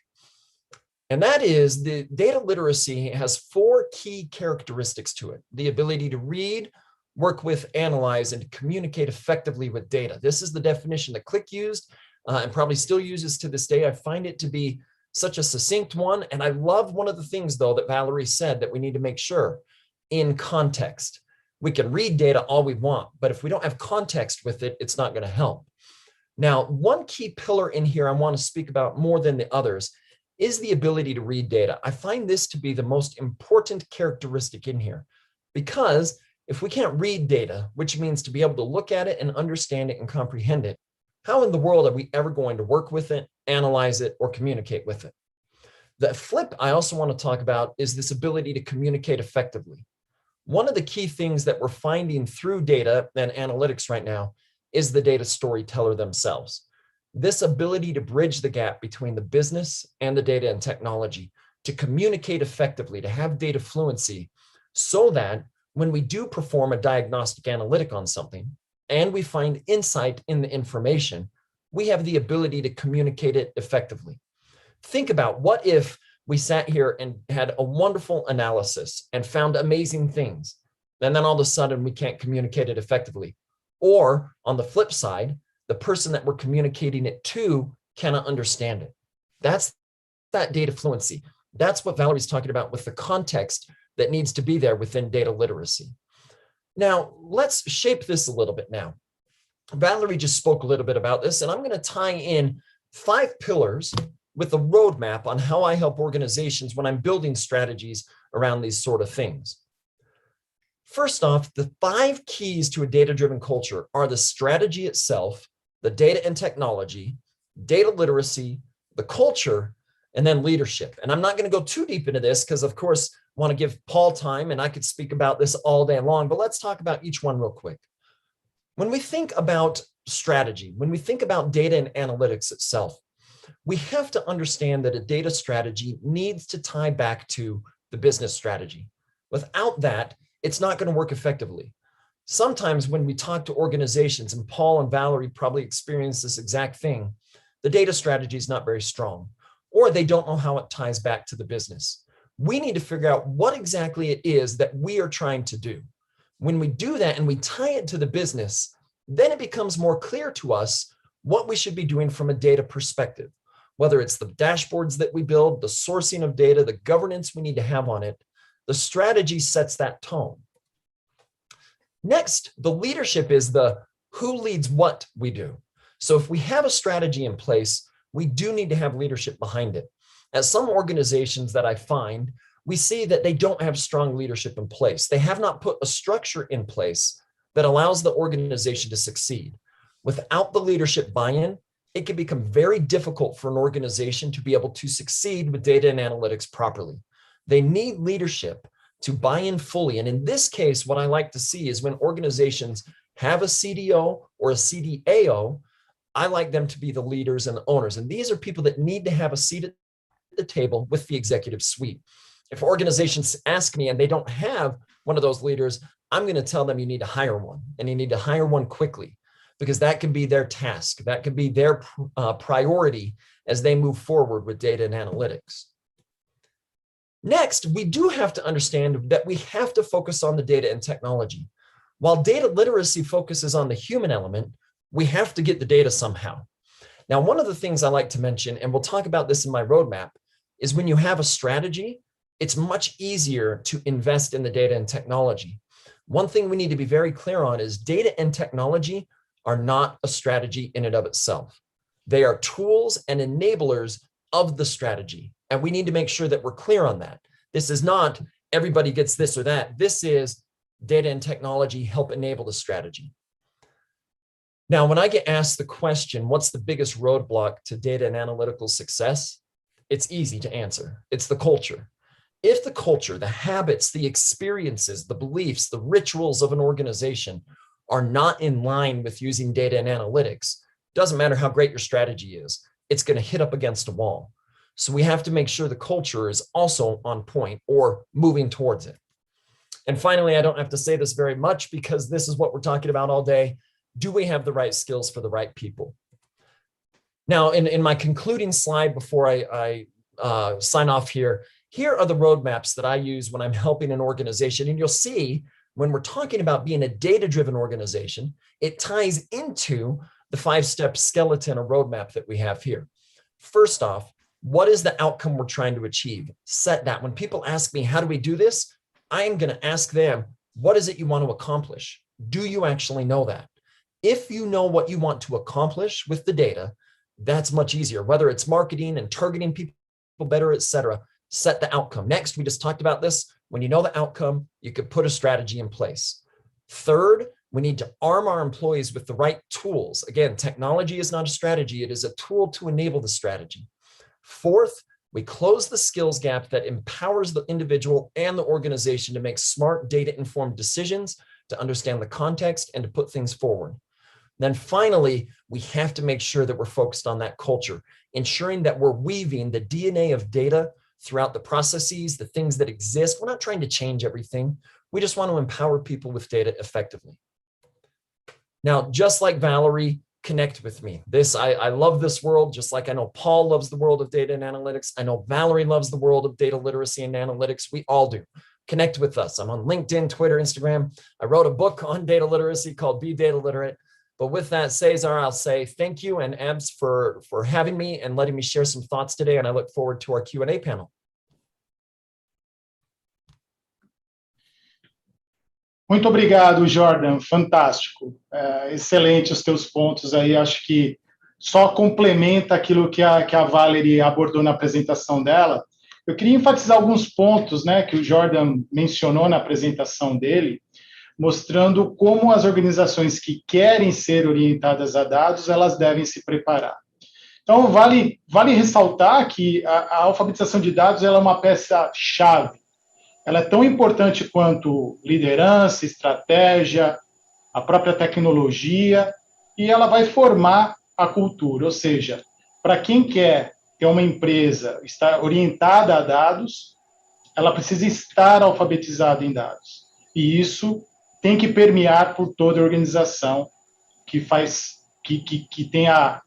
And that is the data literacy has 4 key characteristics to it. The ability to read, work with, analyze, and communicate effectively with data. This is the definition that Click used and probably still uses to this day. I find it to be such a succinct one. And I love one of the things, though, that Valerie said that we need to make sure in context. We can read data all we want, but if we don't have context with it, it's not going to help. Now, one key pillar in here I want to speak about more than the others is the ability to read data. I find this to be the most important characteristic in here, because if we can't read data, which means to be able to look at it and understand it and comprehend it, how in the world are we ever going to work with it, analyze it, or communicate with it? The flip I also want to talk about is this ability to communicate effectively. One of the key things that we're finding through data and analytics right now is the data storyteller themselves. This ability to bridge the gap between the business and the data and technology, to communicate effectively, to have data fluency, so that when we do perform a diagnostic analytic on something and we find insight in the information, we have the ability to communicate it effectively. Think about what if we sat here and had a wonderful analysis and found amazing things, and then all of a sudden we can't communicate it effectively. Or on the flip side, the person that we're communicating it to cannot understand it. That's that data fluency. That's what Valerie's talking about with the context that needs to be there within data literacy. Now, let's shape this a little bit now. Valerie just spoke a little bit about this, and I'm going to tie in 5 pillars with a roadmap on how I help organizations when I'm building strategies around these sort of things. First off, the 5 keys to a data-driven culture are the strategy itself, the data and technology, data literacy, the culture, and then leadership. And I'm not going to go too deep into this because, of course, I want to give Paul time, and I could speak about this all day long, but let's talk about each one real quick. When we think about strategy, when we think about data and analytics itself, we have to understand that a data strategy needs to tie back to the business strategy. Without that, it's not going to work effectively. Sometimes when we talk to organizations, and Paul and Valerie probably experience this exact thing, the data strategy is not very strong, or they don't know how it ties back to the business. We need to figure out what exactly it is that we are trying to do. When we do that and we tie it to the business, then it becomes more clear to us what we should be doing from a data perspective, whether it's the dashboards that we build, the sourcing of data, the governance we need to have on it. The strategy sets that tone. Next, the leadership is the who leads what we do. So if we have a strategy in place, we do need to have leadership behind it. At some organizations that I find, we see that they don't have strong leadership in place. They have not put a structure in place that allows the organization to succeed. Without the leadership buy-in, it can become very difficult for an organization to be able to succeed with data and analytics properly. They need leadership to buy in fully. And in this case, what I like to see is when organizations have a CDO or a CDAO, I like them to be the leaders and the owners. And these are people that need to have a seat at the table with the executive suite. If organizations ask me and they don't have one of those leaders, I'm going to tell them you need to hire one, and you need to hire one quickly, because that can be their task. That can be their priority as they move forward with data and analytics. Next, we do have to understand that we have to focus on the data and technology. While data literacy focuses on the human element, we have to get the data somehow. Now, one of the things I like to mention, and we'll talk about this in my roadmap, is when you have a strategy, it's much easier to invest in the data and technology. One thing we need to be very clear on is data and technology are not a strategy in and of itself. They are tools and enablers of the strategy. And we need to make sure that we're clear on that. This is not everybody gets this or that. This is data and technology help enable the strategy. Now, when I get asked the question, what's the biggest roadblock to data and analytical success? It's easy to answer. It's the culture. If the culture, the habits, the experiences, the beliefs, the rituals of an organization are not in line with using data and analytics, doesn't matter how great your strategy is, it's going to hit up against a wall. So we have to make sure the culture is also on point or moving towards it. And finally, I don't have to say this very much because this is what we're talking about all day. Do we have the right skills for the right people? Now, in my concluding slide before I sign off here, here are the roadmaps that I use when I'm helping an organization. And you'll see when we're talking about being a data-driven organization, it ties into the 5-step skeleton or roadmap that we have here. First off, what is the outcome we're trying to achieve? Set that. When people ask me, how do we do this? I am going to ask them, what is it you want to accomplish? Do you actually know that? If you know what you want to accomplish with the data, that's much easier, whether it's marketing and targeting people better, et cetera. Set the outcome. Next, we just talked about this. When you know the outcome, you could put a strategy in place. Third, we need to arm our employees with the right tools. Again, technology is not a strategy. It is a tool to enable the strategy. Fourth, we close the skills gap that empowers the individual and the organization to make smart data-informed decisions, to understand the context, and to put things forward. Then finally, we have to make sure that we're focused on that culture, ensuring that we're weaving the DNA of data throughout the processes, the things that exist. We're not trying to change everything. We just want to empower people with data effectively. Now, just like Valerie, connect with me. I love this world, just like I know Paul loves the world of data and analytics. I know Valerie loves the world of data literacy and analytics. We all do. Connect with us. I'm on LinkedIn, Twitter, Instagram. I wrote a book on data literacy called Be Data Literate. But with that, Cesar, I'll say thank you and Abs for having me and letting me share some thoughts today. And I look forward to our Q&A panel. Muito obrigado, Jordan. Fantástico. Excelente os teus pontos aí. Acho que só complementa aquilo que a Valerie abordou na apresentação dela. Eu queria enfatizar alguns pontos, né, que o Jordan mencionou na apresentação dele, mostrando como as organizações que querem ser orientadas a dados, elas devem se preparar. Então, vale ressaltar que a alfabetização de dados ela é uma peça-chave. Ela é tão importante quanto liderança, estratégia, a própria tecnologia, e ela vai formar a cultura. Ou seja, para quem quer ter uma empresa estar orientada a dados, ela precisa estar alfabetizada em dados. E isso tem que permear por toda a organização que tem a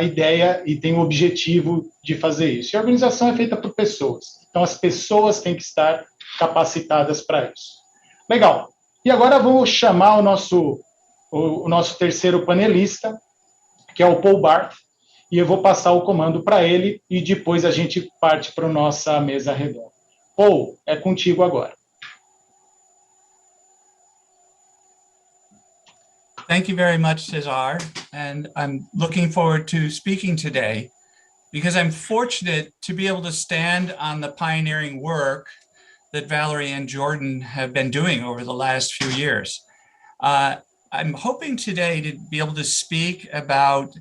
ideia e tem o objetivo de fazer isso. E a organização é feita por pessoas. Então, as pessoas têm que estar capacitadas para isso. Legal. E agora vou chamar o nosso terceiro panelista, que é o Paul Barth, e eu vou passar o comando para ele e depois a gente parte para a nossa mesa redonda. Paul, é contigo agora. Thank you very much, Cesar, and I'm looking forward to speaking today because I'm fortunate to be able to stand on the pioneering work that Valerie and Jordan have been doing over the last few years. I'm hoping today to be able to speak about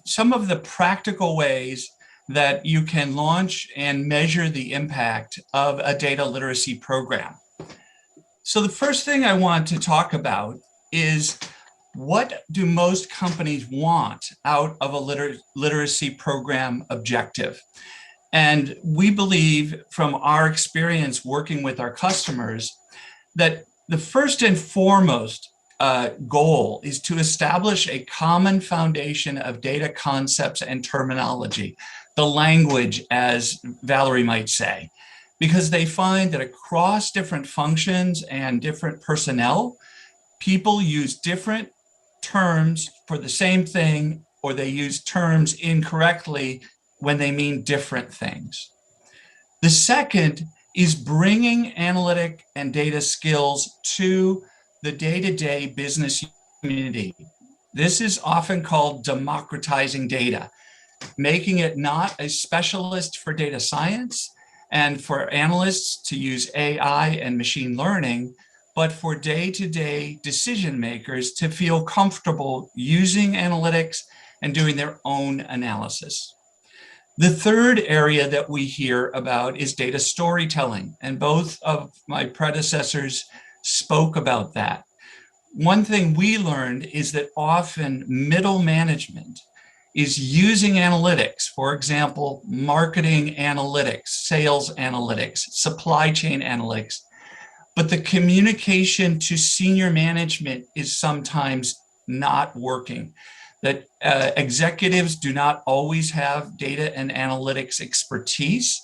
some of the practical ways that you can launch and measure the impact of a data literacy program. So the first thing I want to talk about is, what do most companies want out of a literacy program objective? And we believe from our experience working with our customers that the first and foremost goal is to establish a common foundation of data concepts and terminology, the language, as Valerie might say, because they find that across different functions and different personnel, people use different terms for the same thing, or they use terms incorrectly when they mean different things. The second is bringing analytic and data skills to the day-to-day business community. This is often called democratizing data, making it not a specialist for data science and for analysts to use AI and machine learning, but for day-to-day decision makers to feel comfortable using analytics and doing their own analysis. The third area that we hear about is data storytelling, and both of my predecessors spoke about that. One thing we learned is that often middle management is using analytics, for example, marketing analytics, sales analytics, supply chain analytics, but the communication to senior management is sometimes not working. That executives do not always have data and analytics expertise,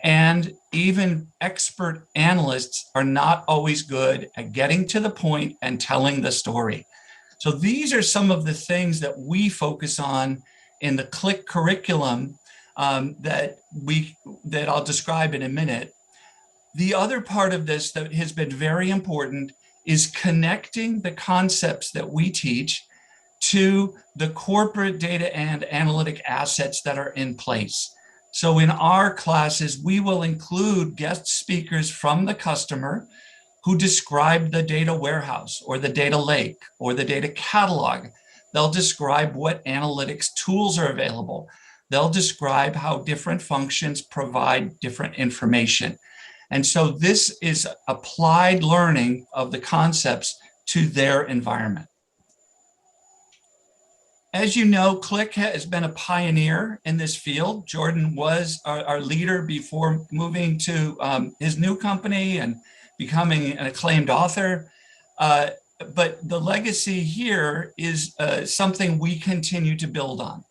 and even expert analysts are not always good at getting to the point and telling the story. So these are some of the things that we focus on in the CLIC curriculum that I'll describe in a minute. The other part of this that has been very important is connecting the concepts that we teach to the corporate data and analytic assets that are in place. So in our classes, we will include guest speakers from the customer who describe the data warehouse or the data lake or the data catalog. They'll describe what analytics tools are available. They'll describe how different functions provide different information. And so this is applied learning of the concepts to their environment. As you know, CLIC has been a pioneer in this field. Jordan was our leader before moving to his new company and becoming an acclaimed author. But the legacy here is something we continue to build on.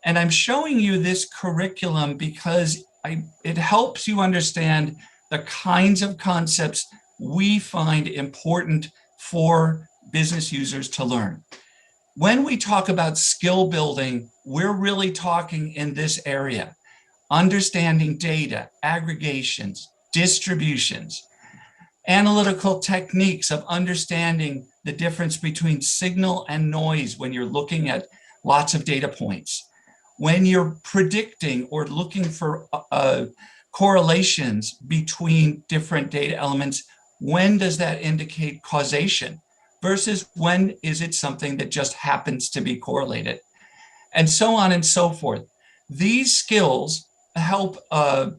And I'm showing you this curriculum because it helps you understand the kinds of concepts we find important for business users to learn. When we talk about skill building, we're really talking in this area, understanding data, aggregations, distributions, analytical techniques of understanding the difference between signal and noise when you're looking at lots of data points. When you're predicting or looking for correlations between different data elements, when does that indicate causation versus when is it something that just happens to be correlated, and so on and so forth. These skills help a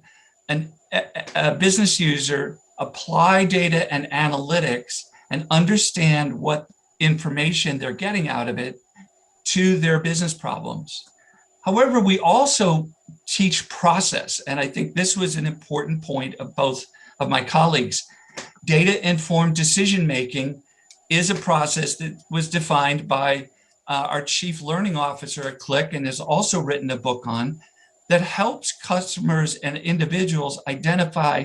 business user apply data and analytics and understand what information they're getting out of it to their business problems. However, we also teach process, and I think this was an important point of both of my colleagues. Data-informed decision-making is a process that was defined by our chief learning officer at CLIC and has also written a book on, that helps customers and individuals identify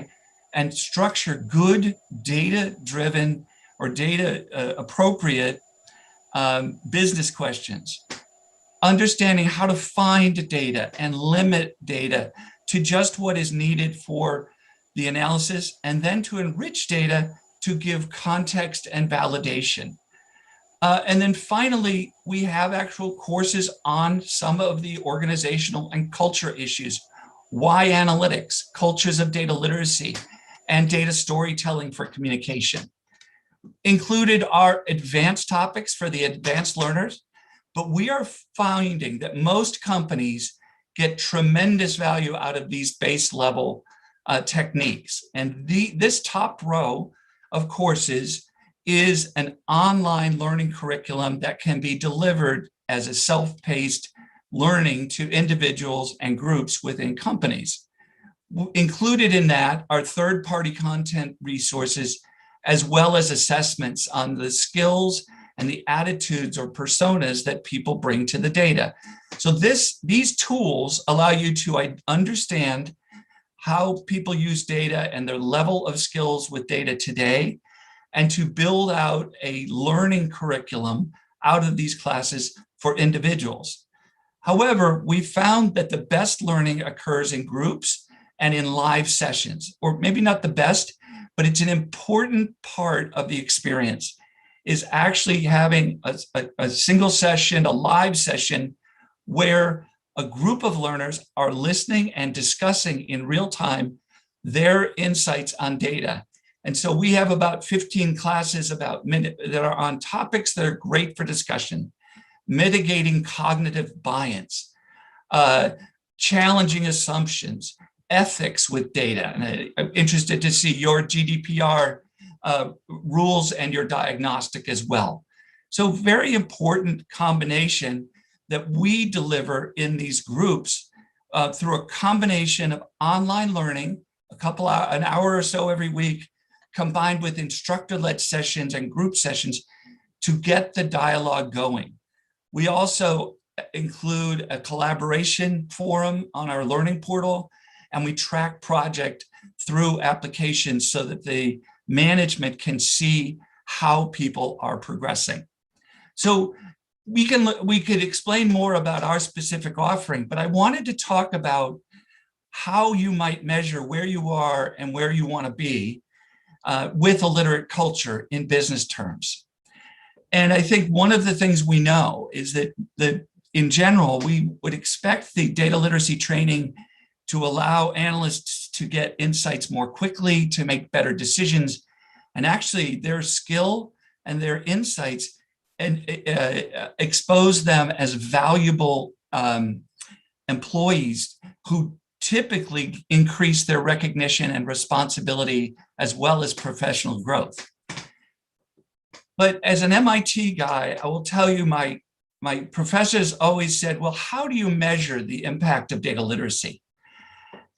and structure good data-driven or data-appropriate business questions. Understanding how to find data and limit data to just what is needed for the analysis, and then to enrich data to give context and validation. And then finally, we have actual courses on some of the organizational and culture issues. Why analytics, cultures of data literacy, and data storytelling for communication. Included are advanced topics for the advanced learners, but we are finding that most companies get tremendous value out of these base level techniques. And this top row of courses is an online learning curriculum that can be delivered as a self-paced learning to individuals and groups within companies. Included in that are third-party content resources, as well as assessments on the skills and the attitudes or personas that people bring to the data. So these tools allow you to understand how people use data and their level of skills with data today, and to build out a learning curriculum out of these classes for individuals. However, we found that the best learning occurs in groups and in live sessions, or maybe not the best, but it's an important part of the experience, is actually having a single session, a live session, where a group of learners are listening and discussing in real time their insights on data. And so we have about 15 classes that are on topics that are great for discussion: mitigating cognitive bias, challenging assumptions, ethics with data. And I'm interested to see your GDPR rules and your diagnostic as well. So very important combination that we deliver in these groups through a combination of online learning, an hour or so every week, combined with instructor-led sessions and group sessions to get the dialogue going. We also include a collaboration forum on our learning portal, and we track project through applications so that the management can see how people are progressing. So we could explain more about our specific offering, but I wanted to talk about how you might measure where you are and where you want to be with a literate culture in business terms. And I think one of the things we know is that in general, we would expect the data literacy training to allow analysts to get insights more quickly, to make better decisions, and actually their skill and their insights and expose them as valuable employees who typically increase their recognition and responsibility as well as professional growth. But as an MIT guy, I will tell you my professors always said, well, how do you measure the impact of data literacy?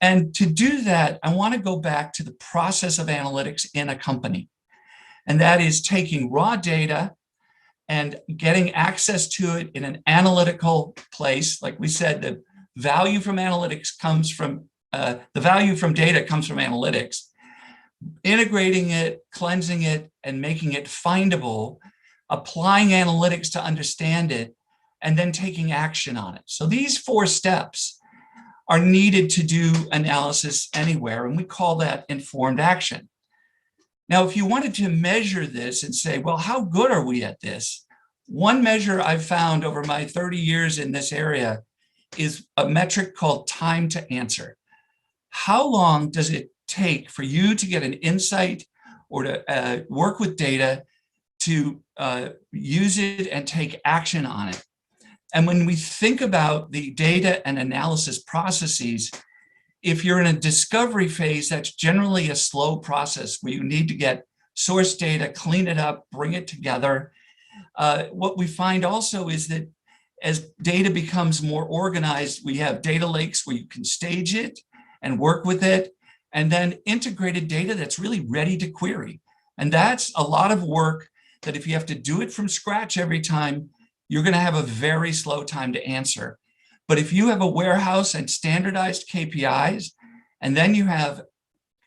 And to do that, I want to go back to the process of analytics in a company. And that is taking raw data and getting access to it in an analytical place. Like we said, the value from analytics comes from, the value from data comes from analytics. Integrating it, cleansing it, and making it findable, applying analytics to understand it, and then taking action on it. So these 4 steps are needed to do analysis anywhere, and we call that informed action. Now, if you wanted to measure this and say, well, how good are we at this? One measure I've found over my 30 years in this area is a metric called time to answer. How long does it take for you to get an insight or to work with data to use it and take action on it? And when we think about the data and analysis processes, if you're in a discovery phase, that's generally a slow process where you need to get source data, clean it up, bring it together. What we find also is that as data becomes more organized, we have data lakes where you can stage it and work with it, and then integrated data that's really ready to query. And that's a lot of work that if you have to do it from scratch every time, you're going to have a very slow time to answer. But if you have a warehouse and standardized KPIs, and then you have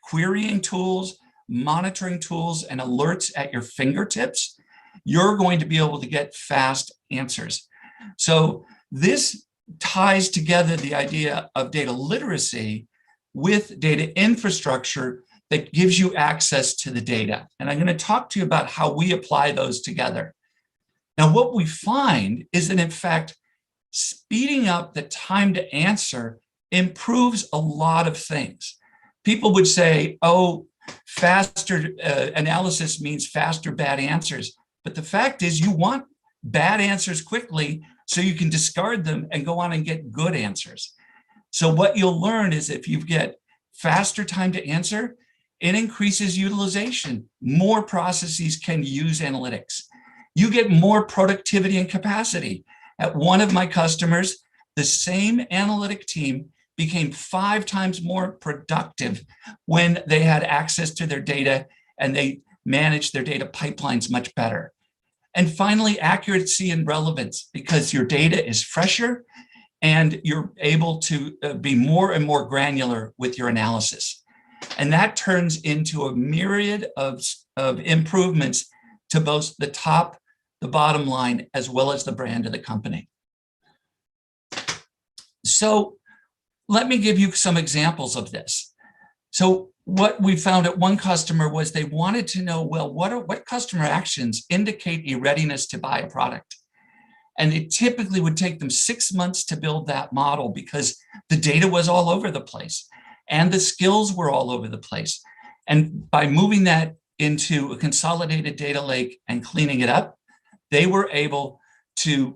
querying tools, monitoring tools, and alerts at your fingertips, you're going to be able to get fast answers. So this ties together the idea of data literacy with data infrastructure that gives you access to the data. And I'm going to talk to you about how we apply those together. Now, what we find is that, in fact, speeding up the time to answer improves a lot of things. People would say, oh, faster analysis means faster bad answers. But the fact is you want bad answers quickly so you can discard them and go on and get good answers. So what you'll learn is if you get faster time to answer, it increases utilization. More processes can use analytics. You get more productivity and capacity. At one of my customers, the same analytic team became 5 times more productive when they had access to their data and they managed their data pipelines much better. And finally, accuracy and relevance, because your data is fresher and you're able to be more and more granular with your analysis. And that turns into a myriad of improvements to both the top, the bottom line, as well as the brand of the company. So let me give you some examples of this. So what we found at one customer was they wanted to know, well, what customer actions indicate a readiness to buy a product? And it typically would take them 6 months to build that model because the data was all over the place and the skills were all over the place. And by moving that into a consolidated data lake and cleaning it up, they were able to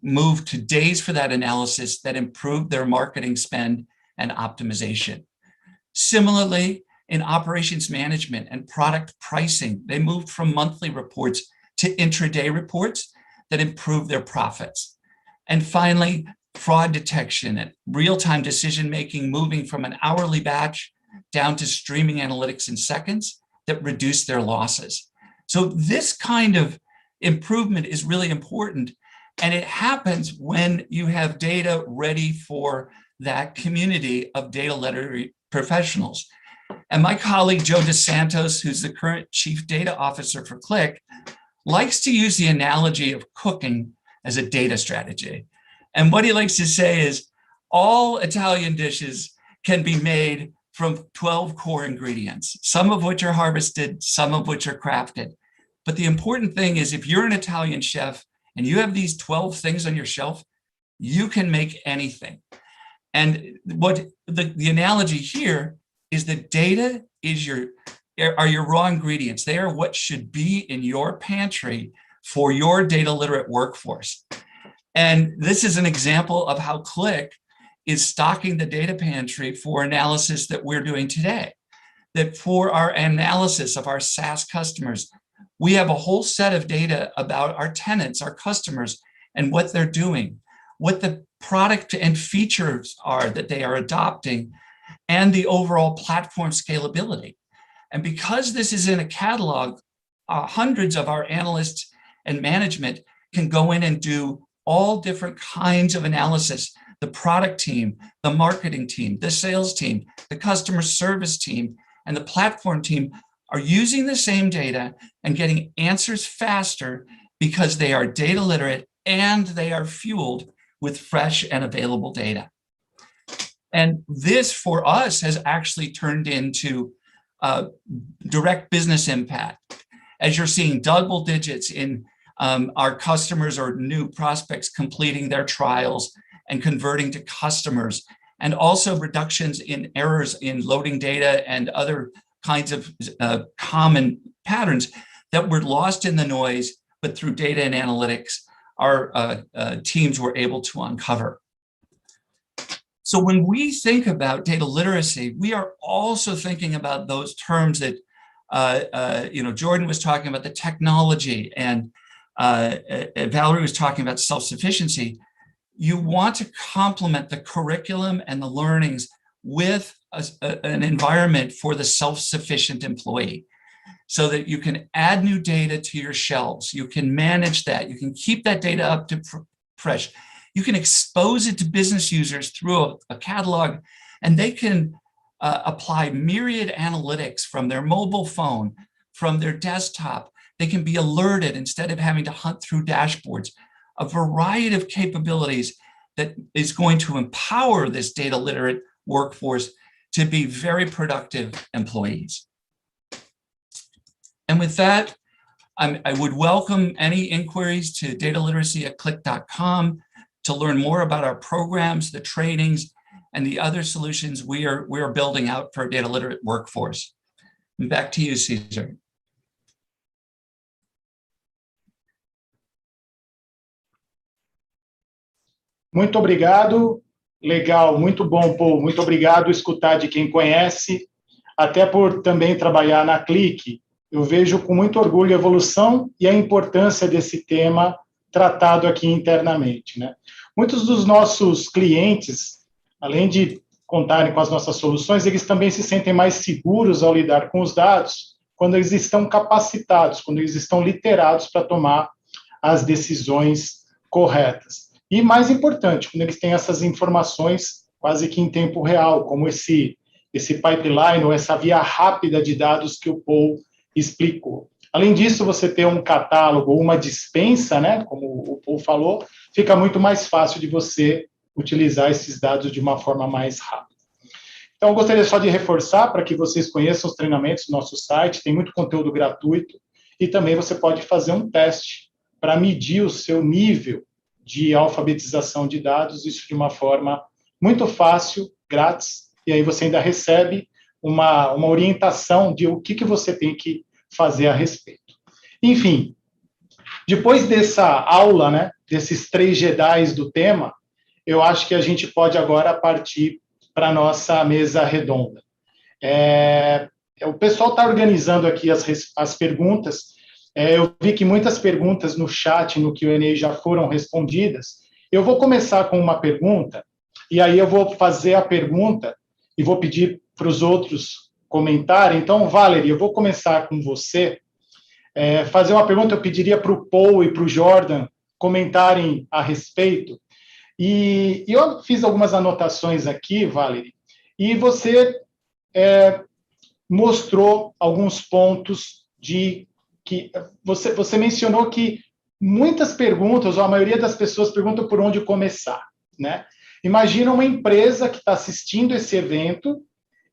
move to days for that analysis that improved their marketing spend and optimization. Similarly, in operations management and product pricing, they moved from monthly reports to intraday reports that improved their profits. And finally, fraud detection and real-time decision-making, moving from an hourly batch down to streaming analytics in seconds that reduced their losses. So this kind of improvement is really important, and it happens when you have data ready for that community of data literary professionals. And my colleague, Joe DeSantos, who's the current Chief Data Officer for Click, likes to use the analogy of cooking as a data strategy. And what he likes to say is all Italian dishes can be made from 12 core ingredients, some of which are harvested, some of which are crafted. But the important thing is if you're an Italian chef and you have these 12 things on your shelf, you can make anything. And what the analogy here is that data are your raw ingredients. They are what should be in your pantry for your data literate workforce. And this is an example of how Click is stocking the data pantry for analysis that we're doing today. That for our analysis of our SaaS customers, we have a whole set of data about our tenants, our customers, and what they're doing, what the product and features are that they are adopting, and the overall platform scalability. And because this is in a catalog, hundreds of our analysts and management can go in and do all different kinds of analysis. The product team, the marketing team, the sales team, the customer service team, and the platform team are using the same data and getting answers faster because they are data literate and they are fueled with fresh and available data. And this for us has actually turned into direct business impact. As you're seeing double digits in our customers or new prospects completing their trials and converting to customers, and also reductions in errors in loading data and other kinds of common patterns that were lost in the noise, but through data and analytics, our teams were able to uncover. So when we think about data literacy, we are also thinking about those terms that Jordan was talking about, the technology, and Valerie was talking about self-sufficiency. You want to complement the curriculum and the learnings with an environment for the self-sufficient employee so that you can add new data to your shelves. You can manage that. You can keep that data up to fresh. You can expose it to business users through a catalog, and they can apply myriad analytics from their mobile phone, from their desktop. They can be alerted instead of having to hunt through dashboards. A variety of capabilities that is going to empower this data literate workforce to be very productive employees. And with that, I would welcome any inquiries to dataliteracy@click.com to learn more about our programs, the trainings, and the other solutions we are building out for a data literate workforce. And back to you, Cesar. Muito obrigado. Legal, muito bom, Paul. Muito obrigado por escutar de quem conhece. Até por também trabalhar na Clique, eu vejo com muito orgulho a evolução e a importância desse tema tratado aqui internamente, né? Muitos dos nossos clientes, além de contarem com as nossas soluções, eles também se sentem mais seguros ao lidar com os dados quando eles estão capacitados, quando eles estão literados para tomar as decisões corretas. E mais importante, quando eles têm essas informações quase que em tempo real, como esse pipeline ou essa via rápida de dados que o Paul explicou. Além disso, você ter um catálogo ou uma dispensa, né, como o Paul falou, fica muito mais fácil de você utilizar esses dados de uma forma mais rápida. Então, eu gostaria só de reforçar para que vocês conheçam os treinamentos do nosso site, tem muito conteúdo gratuito, e também você pode fazer um teste para medir o seu nível de alfabetização de dados, isso de uma forma muito fácil, grátis, e aí você ainda recebe uma orientação de o que você tem que fazer a respeito. Enfim, depois dessa aula, né, desses 3 Jedis do tema, eu acho que a gente pode agora partir para a nossa mesa redonda. O pessoal está organizando aqui as perguntas. Eu vi que muitas perguntas no chat, no Q&A, já foram respondidas. Eu vou começar com uma pergunta, e aí eu vou fazer a pergunta e vou pedir para os outros comentarem. Então, Valerie, eu vou começar com você. Fazer uma pergunta, eu pediria para o Paul e para o Jordan comentarem a respeito. E eu fiz algumas anotações aqui, Valerie, e você mostrou alguns pontos de que você mencionou que muitas perguntas, ou a maioria das pessoas perguntam por onde começar, né? Imagina uma empresa que está assistindo esse evento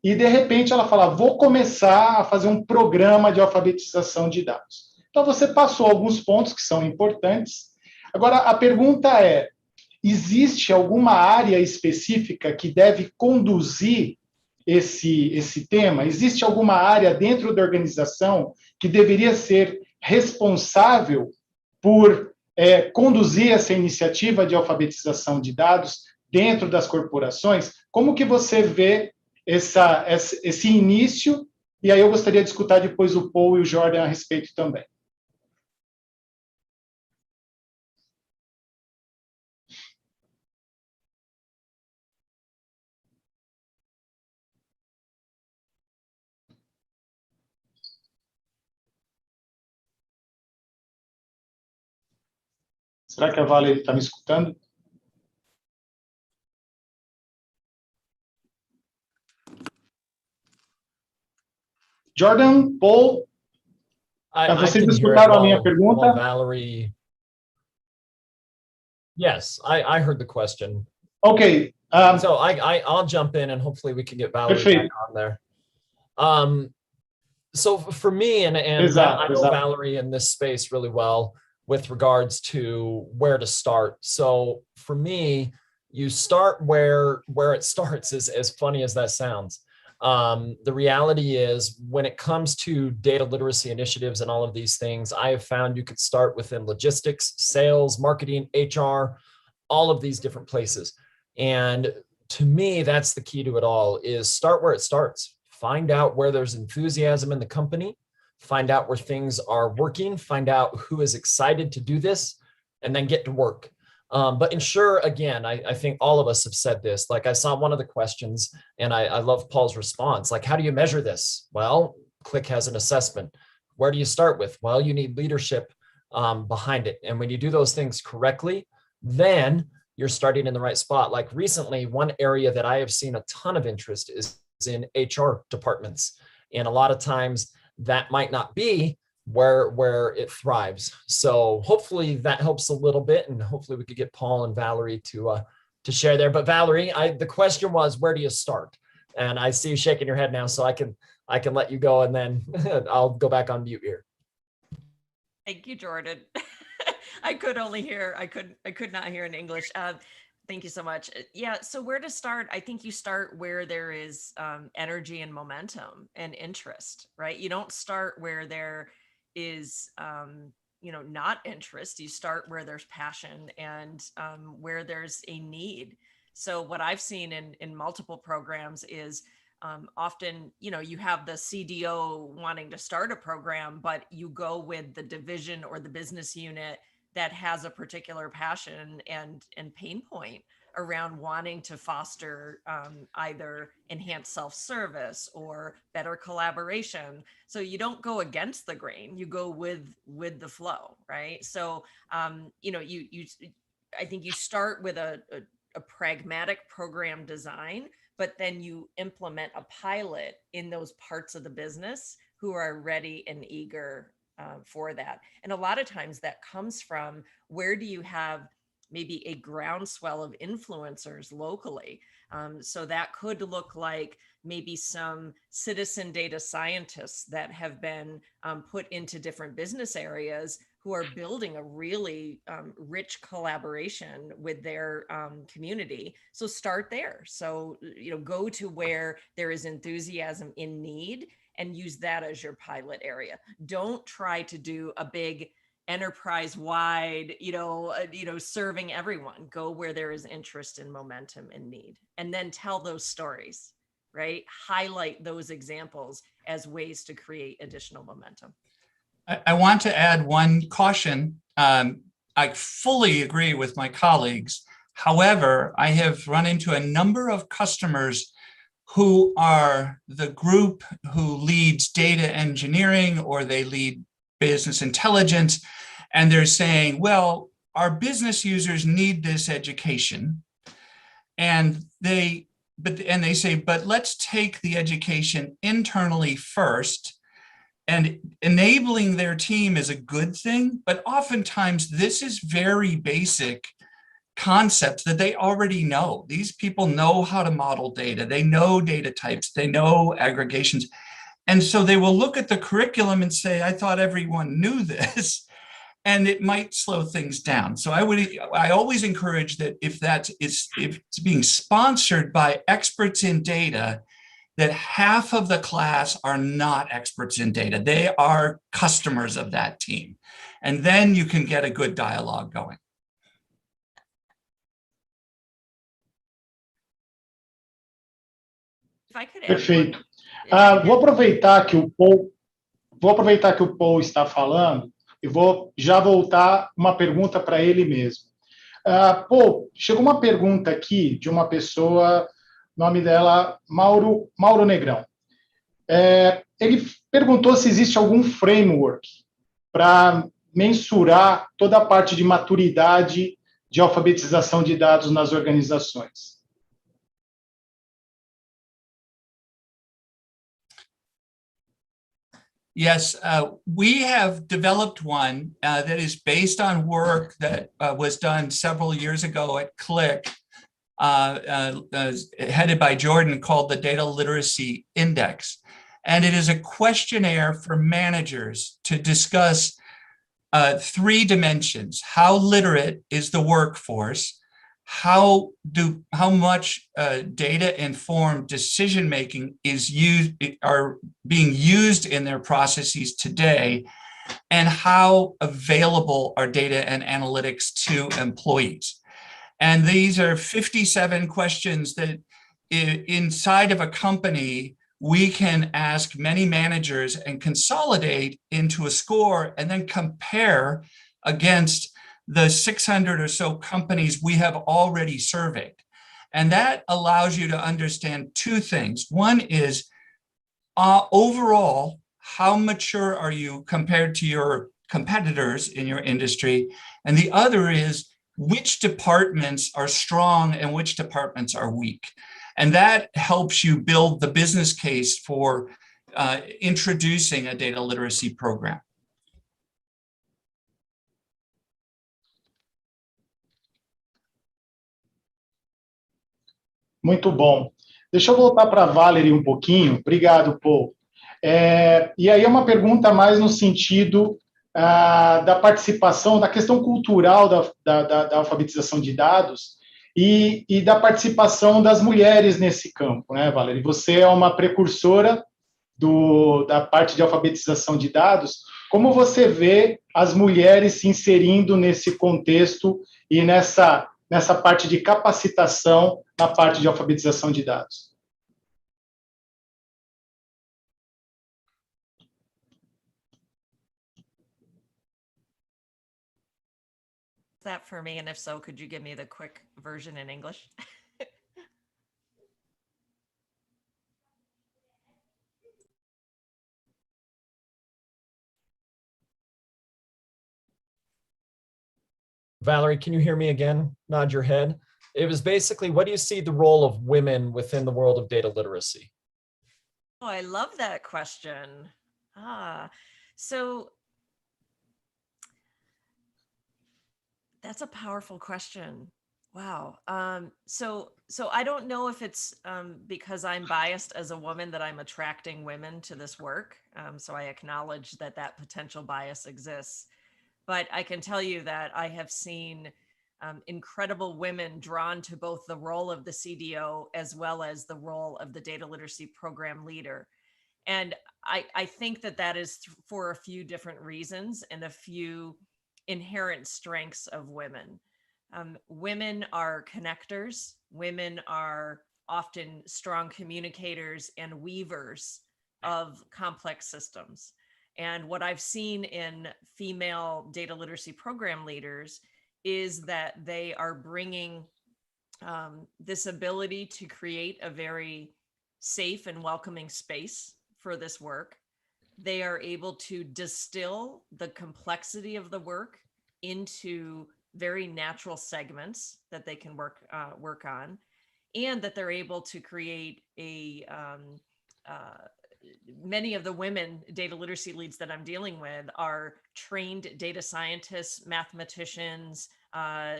e, de repente, ela fala, vou começar a fazer um programa de alfabetização de dados. Então, você passou alguns pontos que são importantes. Agora, a pergunta é, existe alguma área específica que deve conduzir esse tema? Existe alguma área dentro da organização que deveria ser responsável por conduzir essa iniciativa de alfabetização de dados dentro das corporações? Como que você vê esse início? E aí eu gostaria de escutar depois o Paul e o Jordan a respeito também. Será que a Valerie está me escutando? Jordan, Paul, vocês escutaram a minha pergunta? Valerie. Yes, I heard the question. Okay. So I'll jump in and hopefully we can get Valerie back on there. So for me, and I know Valerie in this space really well with regards to where to start. So for me, you start where it starts, as funny as that sounds. The reality is when it comes to data literacy initiatives and all of these things, I have found you could start within logistics, sales, marketing, HR, all of these different places. And to me, that's the key to it all, is start where it starts. Find out where there's enthusiasm in the company, find out where things are working, find out who is excited to do this, and then get to work. But ensure, again, I think all of us have said this, like I saw one of the questions and I love Paul's response, like, how do you measure this? Well, Click has an assessment. Where do you start with? Well, you need leadership behind it. And when you do those things correctly, then you're starting in the right spot. Like recently, one area that I have seen a ton of interest is in HR departments. And a lot of times that might not be where it thrives. So hopefully that helps a little bit, and hopefully we could get Paul and Valerie to share there. But Valerie, the question was, where do you start? And I see you shaking your head now, so I can let you go, and then I'll go back on mute here. Thank you, Jordan. I could not hear in English. Thank you so much. Yeah, so where to start? I think you start where there is energy and momentum and interest, right? You don't start where there is, not interest. You start where there's passion and where there's a need. So what I've seen in multiple programs is often, you have the CDO wanting to start a program, but you go with the division or the business unit that has a particular passion and pain point around wanting to foster either enhanced self-service or better collaboration. So you don't go against the grain, you go with the flow, right? So, I think you start with a pragmatic program design, but then you implement a pilot in those parts of the business who are ready and eager for that. And a lot of times that comes from, where do you have maybe a groundswell of influencers locally? So that could look like maybe some citizen data scientists that have been put into different business areas who are building a really rich collaboration with their community. So start there. So, go to where there is enthusiasm in need and use that as your pilot area. Don't try to do a big enterprise-wide, serving everyone. Go where there is interest and momentum and need, and then tell those stories, right? Highlight those examples as ways to create additional momentum. I want to add one caution. I fully agree with my colleagues. However, I have run into a number of customers who are the group who leads data engineering, or they lead business intelligence, and they're saying, well, our business users need this education. And they say, but let's take the education internally first. And enabling their team is a good thing, but oftentimes this is very basic concepts that they already know. These people know how to model data. They know data types. They know aggregations. And so they will look at the curriculum and say, I thought everyone knew this, and it might slow things down. So I always encourage that if it's being sponsored by experts in data, that half of the class are not experts in data. They are customers of that team. And then you can get a good dialogue going. If I could add Perfeito. Vou aproveitar que o Paul está falando e vou já voltar uma pergunta para ele mesmo. Paul, chegou uma pergunta aqui de uma pessoa, nome dela, Mauro Negrão. Ele perguntou se existe algum framework para mensurar toda a parte de maturidade de alfabetização de dados nas organizações. Yes, we have developed one that is based on work that was done several years ago at Click, headed by Jordan, called the Data Literacy Index. And it is a questionnaire for managers to discuss 3 dimensions. How literate is the workforce? How much data-informed decision-making are being used in their processes today, and how available are data and analytics to employees? And these are 57 questions that inside of a company, we can ask many managers and consolidate into a score and then compare against the 600 or so companies we have already surveyed. And that allows you to understand 2 things. One is, overall, how mature are you compared to your competitors in your industry? And the other is, which departments are strong and which departments are weak? And that helps you build the business case for introducing a data literacy program. Muito bom. Deixa eu voltar para a Valerie um pouquinho. Obrigado, Paul. E aí é uma pergunta mais no sentido da participação, da questão cultural da alfabetização de dados e da participação das mulheres nesse campo, né, Valerie? Você é uma precursora da parte de alfabetização de dados. Como você vê as mulheres se inserindo nesse contexto e nessa nessa parte de capacitação, na parte de alfabetização de dados? That for me, and if so, could you give me the quick version in English? Valerie, can you hear me again? Nod your head. It was basically, what do you see the role of women within the world of data literacy? Oh, I love that question. So that's a powerful question. Wow. So I don't know if it's because I'm biased as a woman that I'm attracting women to this work. So I acknowledge that that potential bias exists. But I can tell you that I have seen incredible women drawn to both the role of the CDO as well as the role of the data literacy program leader. And I think that that is for a few different reasons and a few inherent strengths of women. Women are connectors. Women are often strong communicators and weavers of complex systems. And what I've seen in female data literacy program leaders is that they are bringing this ability to create a very safe and welcoming space for this work. They are able to distill the complexity of the work into very natural segments that they can work on, and that they're able to create a many of the women data literacy leads that I'm dealing with are trained data scientists, mathematicians,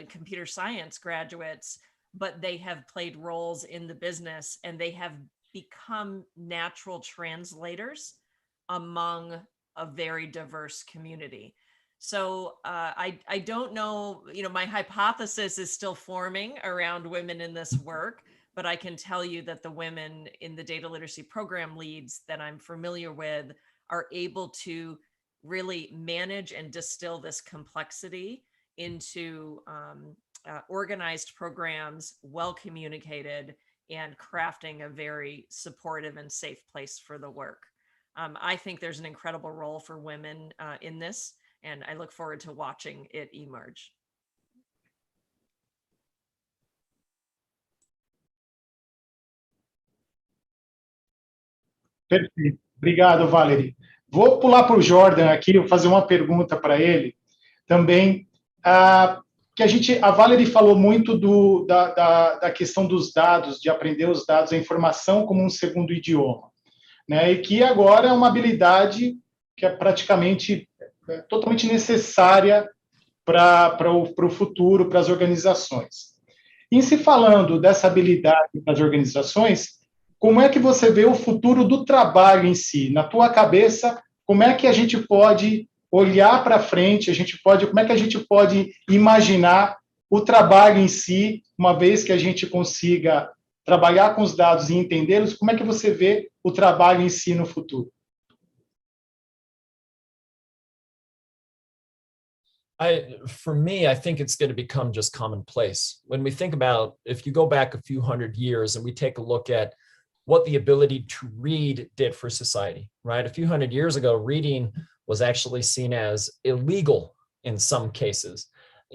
computer science graduates, but they have played roles in the business and they have become natural translators among a very diverse community. So I don't know, my hypothesis is still forming around women in this work, but I can tell you that the women in the data literacy program leads that I'm familiar with are able to really manage and distill this complexity into organized programs, well communicated, and crafting a very supportive and safe place for the work. I think there's an incredible role for women in this, and I look forward to watching it emerge. Perfeito. Obrigado, Valerie. Vou pular para o Jordan aqui, vou fazer uma pergunta para ele também. Que a Valerie falou muito da questão dos dados, de aprender os dados, a informação como um segundo idioma, né? E que agora é uma habilidade que é praticamente totalmente necessária para o futuro, para as organizações. Em se falando dessa habilidade para as organizações, como é que você vê o futuro do trabalho em si? Na tua cabeça, como é que a gente pode olhar para frente, como é que a gente pode imaginar o trabalho em si, uma vez que a gente consiga trabalhar com os dados e entendê-los, como é que você vê o trabalho em si no futuro? For me, I think it's going to become just commonplace. When we think about, if you go back a few hundred years and we take a look at what the ability to read did for society, right? A few hundred years ago, reading was actually seen as illegal in some cases.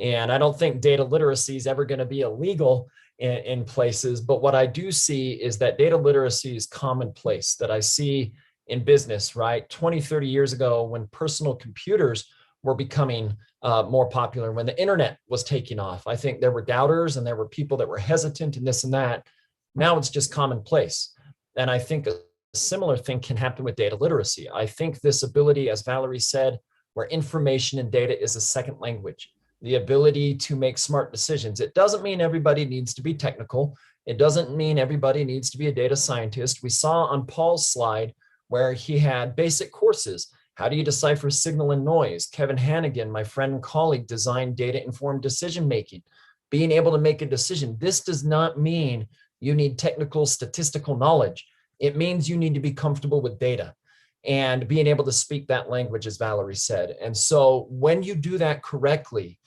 And I don't think data literacy is ever going to be illegal in places, but what I do see is that data literacy is commonplace, that I see in business, right? 20, 30 years ago, when personal computers were becoming more popular, when the internet was taking off, I think there were doubters and there were people that were hesitant and this and that. Now it's just commonplace. And I think a similar thing can happen with data literacy. I think this ability, as Valerie said, where information and data is a second language, the ability to make smart decisions. It doesn't mean everybody needs to be technical. It doesn't mean everybody needs to be a data scientist. We saw on Paul's slide where he had basic courses. How do you decipher signal and noise? Kevin Hannigan, my friend and colleague, designed data-informed decision-making, being able to make a decision. This does not mean you need technical statistical knowledge. It means you need to be comfortable with data and being able to speak that language, as Valerie said. And so when you do that correctly,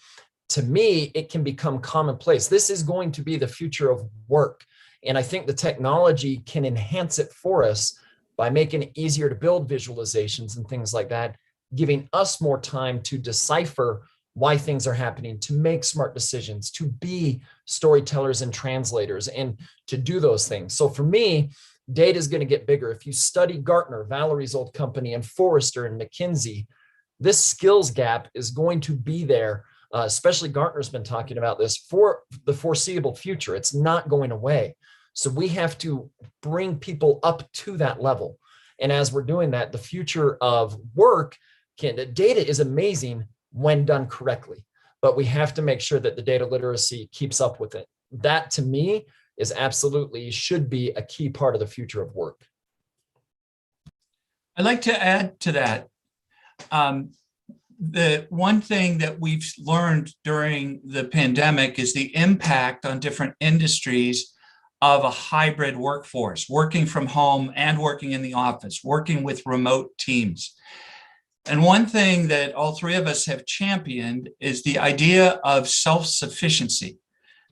to me, it can become commonplace. This is going to be the future of work. And I think the technology can enhance it for us by making it easier to build visualizations and things like that, giving us more time to decipher why things are happening, to make smart decisions, to be storytellers and translators, and to do those things. So for me, data is going to get bigger. If you study Gartner, Valerie's old company, and Forrester and McKinsey, this skills gap is going to be there. Especially Gartner's been talking about this for the foreseeable future. It's not going away. So we have to bring people up to that level. And as we're doing that, the future of work, data is amazing when done correctly, but we have to make sure that the data literacy keeps up with it. That to me is absolutely should be a key part of the future of work. I'd like to add to that. The one thing that we've learned during the pandemic is the impact on different industries of a hybrid workforce, working from home and working in the office, working with remote teams. And one thing that all three of us have championed is the idea of self-sufficiency,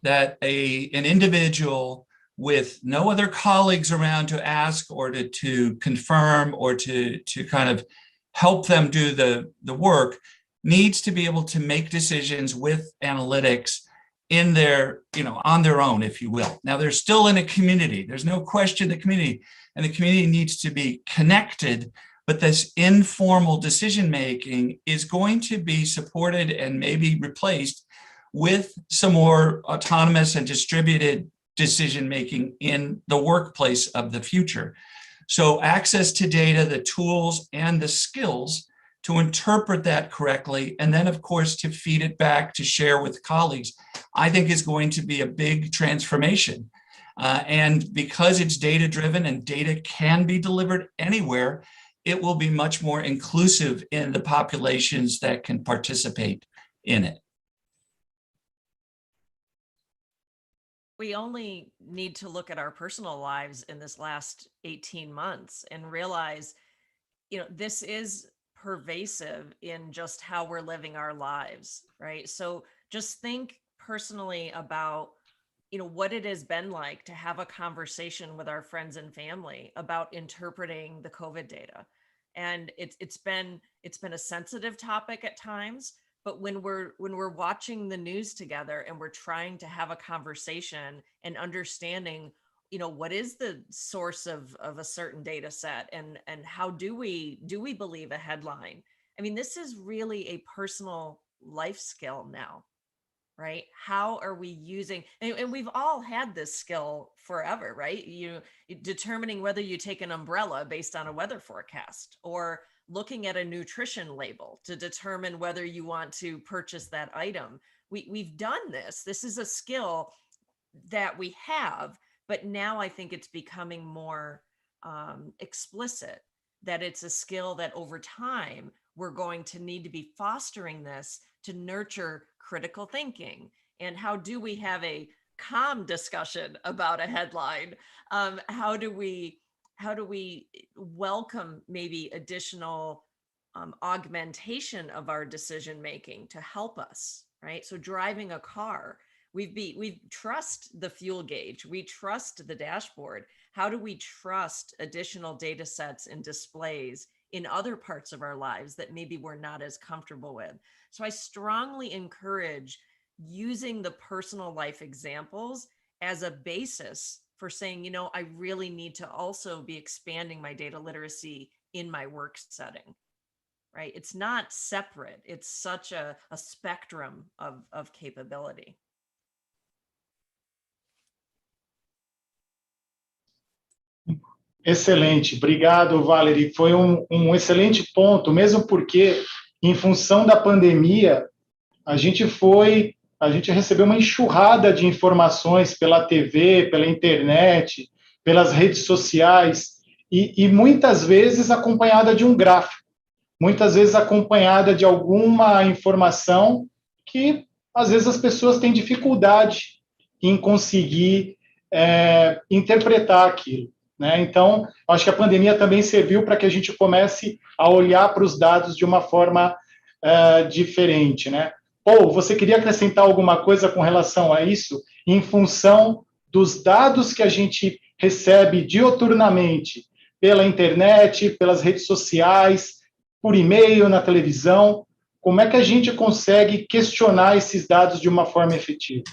that an individual with no other colleagues around to ask or to confirm or to kind of help them do the work needs to be able to make decisions with analytics in their, on their own, if you will. Now they're still in a community. There's no question the community needs to be connected, but this informal decision-making is going to be supported and maybe replaced with some more autonomous and distributed decision-making in the workplace of the future. So access to data, the tools, and the skills to interpret that correctly, and then, of course, to feed it back to share with colleagues, I think is going to be a big transformation. And because it's data-driven and data can be delivered anywhere, it will be much more inclusive in the populations that can participate in it. We only need to look at our personal lives in this last 18 months and realize, this is pervasive in just how we're living our lives, right? So just think personally about, what it has been like to have a conversation with our friends and family about interpreting the COVID data. And it's been a sensitive topic at times, but when we're watching the news together and we're trying to have a conversation and understanding, what is the source of a certain data set and how do we believe a headline? I mean, this is really a personal life skill now, right? How are we using, and we've all had this skill forever, right? Determining whether you take an umbrella based on a weather forecast, or looking at a nutrition label to determine whether you want to purchase that item. We've done this. This is a skill that we have, but now I think it's becoming more explicit that it's a skill that over time we're going to need to be fostering this to nurture critical thinking. And how do we have a calm discussion about a headline? How do we welcome maybe additional augmentation of our decision making to help us, right? So driving a car, we trust the fuel gauge, we trust the dashboard. How do we trust additional data sets and displays in other parts of our lives that maybe we're not as comfortable with? So I strongly encourage using the personal life examples as a basis for saying, I really need to also be expanding my data literacy in my work setting, right? It's not separate. It's such a spectrum of capability. Excelente, obrigado, Valerie. Foi excelente ponto, mesmo porque, em função da pandemia, a gente recebeu uma enxurrada de informações pela TV, pela internet, pelas redes sociais, e muitas vezes acompanhada de um gráfico, muitas vezes acompanhada de alguma informação que, às vezes, as pessoas têm dificuldade em conseguir interpretar aquilo, né? Então, acho que a pandemia também serviu para que a gente comece a olhar para os dados de uma forma diferente, né? Paul, você queria acrescentar alguma coisa com relação a isso, em função dos dados que a gente recebe dioturnamente pela internet, pelas redes sociais, por e-mail, na televisão? Como é que a gente consegue questionar esses dados de uma forma efetiva?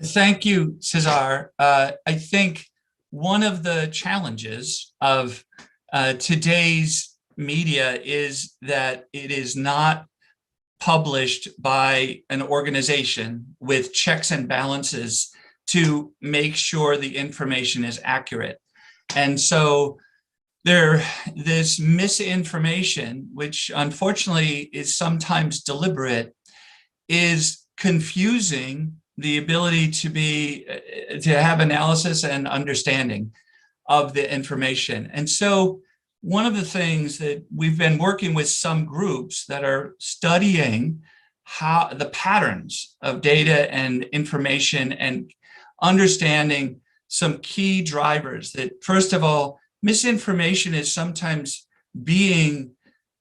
Thank you, Cesar. I think one of the challenges of today's media is that it is not published by an organization with checks and balances to make sure the information is accurate. And so this misinformation, which unfortunately is sometimes deliberate, is confusing the ability to have analysis and understanding of the information. And so one of the things that we've been working with some groups that are studying how the patterns of data and information and understanding some key drivers that, first of all, misinformation is sometimes being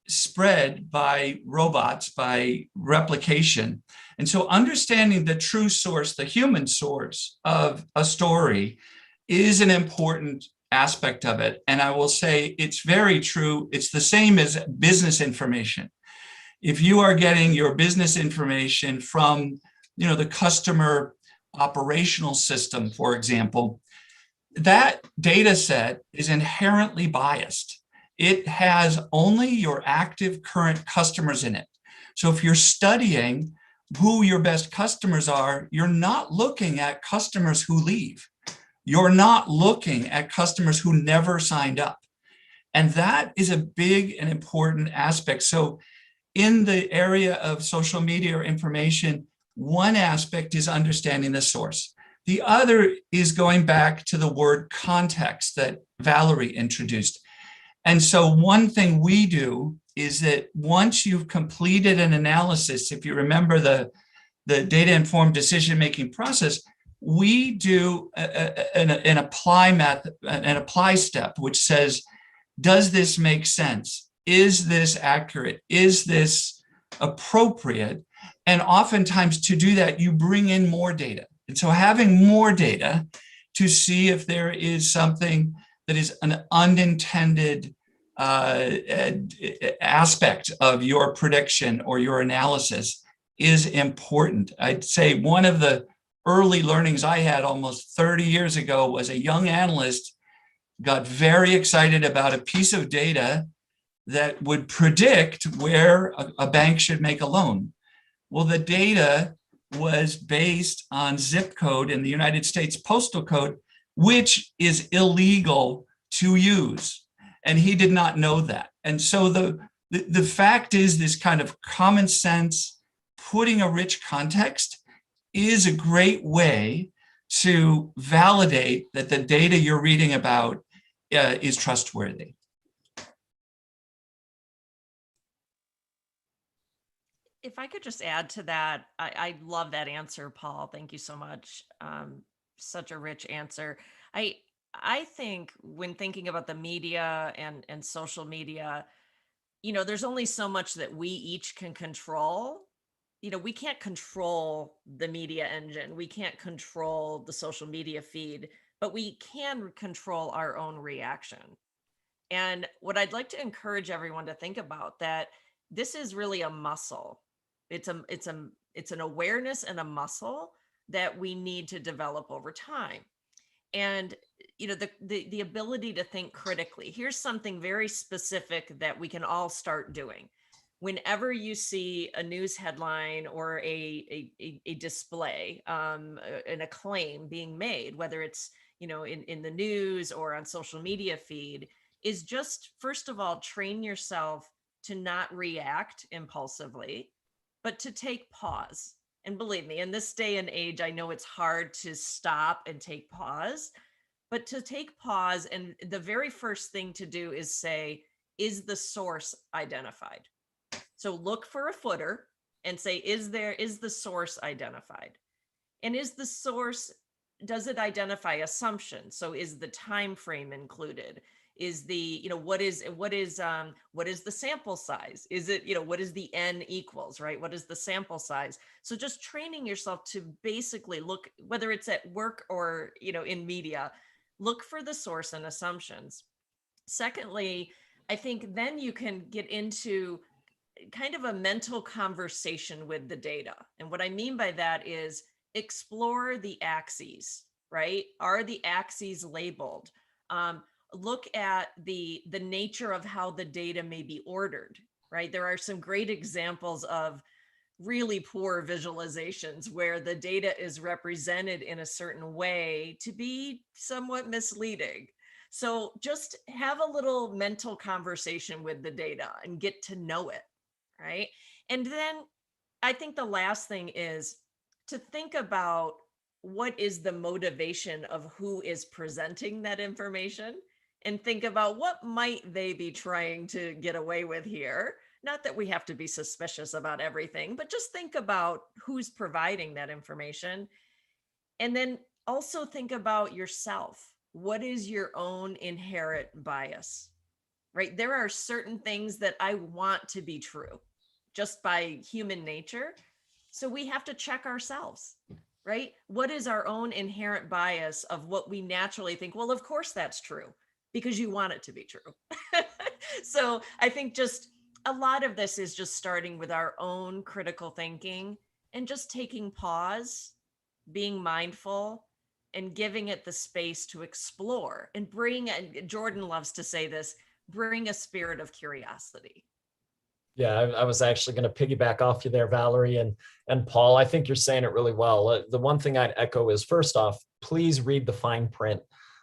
spread by robots, by replication. And so understanding the true source, the human source of a story is an important aspect of it. And I will say it's very true. It's the same as business information. If you are getting your business information from, the customer operational system, for example, that data set is inherently biased. It has only your active current customers in it. So if you're studying who your best customers are, you're not looking at customers who leave. You're not looking at customers who never signed up. And that is a big and important aspect. So in the area of social media or information, one aspect is understanding the source. The other is going back to the word context that Valerie introduced. And so one thing we do is that once you've completed an analysis, if you remember the data-informed decision-making process, we do an apply step, which says, does this make sense? Is this accurate? Is this appropriate? And oftentimes to do that, you bring in more data. And so having more data to see if there is something that is an unintended aspect of your prediction or your analysis is important. I'd say one of the early learnings I had almost 30 years ago was a young analyst got very excited about a piece of data that would predict where a bank should make a loan. Well, the data was based on zip code in the United States Postal Code, which is illegal to use. And he did not know that. And so the fact is, this kind of common sense, putting a rich context is a great way to validate that the data you're reading about is trustworthy. If I could just add to that, I love that answer, Paul. Thank you so much. Such a rich answer. I think when thinking about the media and social media, there's only so much that we each can control. We can't control the media engine. We can't control the social media feed, but we can control our own reaction. And what I'd like to encourage everyone to think about, that this is really a muscle. It's an awareness and a muscle that we need to develop over time. And the ability to think critically. Here's something very specific that we can all start doing. Whenever you see a news headline or a display, an acclaim being made, whether it's in the news or on social media feed, is just, first of all, train yourself to not react impulsively, but to take pause. And believe me, in this day and age, I know it's hard to stop and take pause, but to take pause, and the very first thing to do is say, is the source identified? So look for a footer and say, is the source identified? And is the source, does it identify assumptions? So is the time frame included? Is the, what is the sample size? Is it, what is the N equals, right? What is the sample size? So just training yourself to basically look, whether it's at work or, in media, look for the source and assumptions. Secondly, I think then you can get into kind of a mental conversation with the data. And what I mean by that is explore the axes, right? Are the axes labeled? Look at the nature of how the data may be ordered, right? There are some great examples of really poor visualizations where the data is represented in a certain way to be somewhat misleading. So just have a little mental conversation with the data and get to know it, right? And then I think the last thing is to think about what is the motivation of who is presenting that information, and think about what might they be trying to get away with here. Not that we have to be suspicious about everything, but just think about who's providing that information. And then also think about yourself. What is your own inherent bias, right? There are certain things that I want to be true just by human nature. So we have to check ourselves, right? What is our own inherent bias of what we naturally think? Well, of course that's true, because you want it to be true. So I think just a lot of this is just starting with our own critical thinking and just taking pause, being mindful, and giving it the space to explore and Jordan loves to say this, bring a spirit of curiosity. Yeah, I was actually going to piggyback off you there, Valerie and Paul. I think you're saying it really well. The one thing I'd echo is, first off, please read the fine print.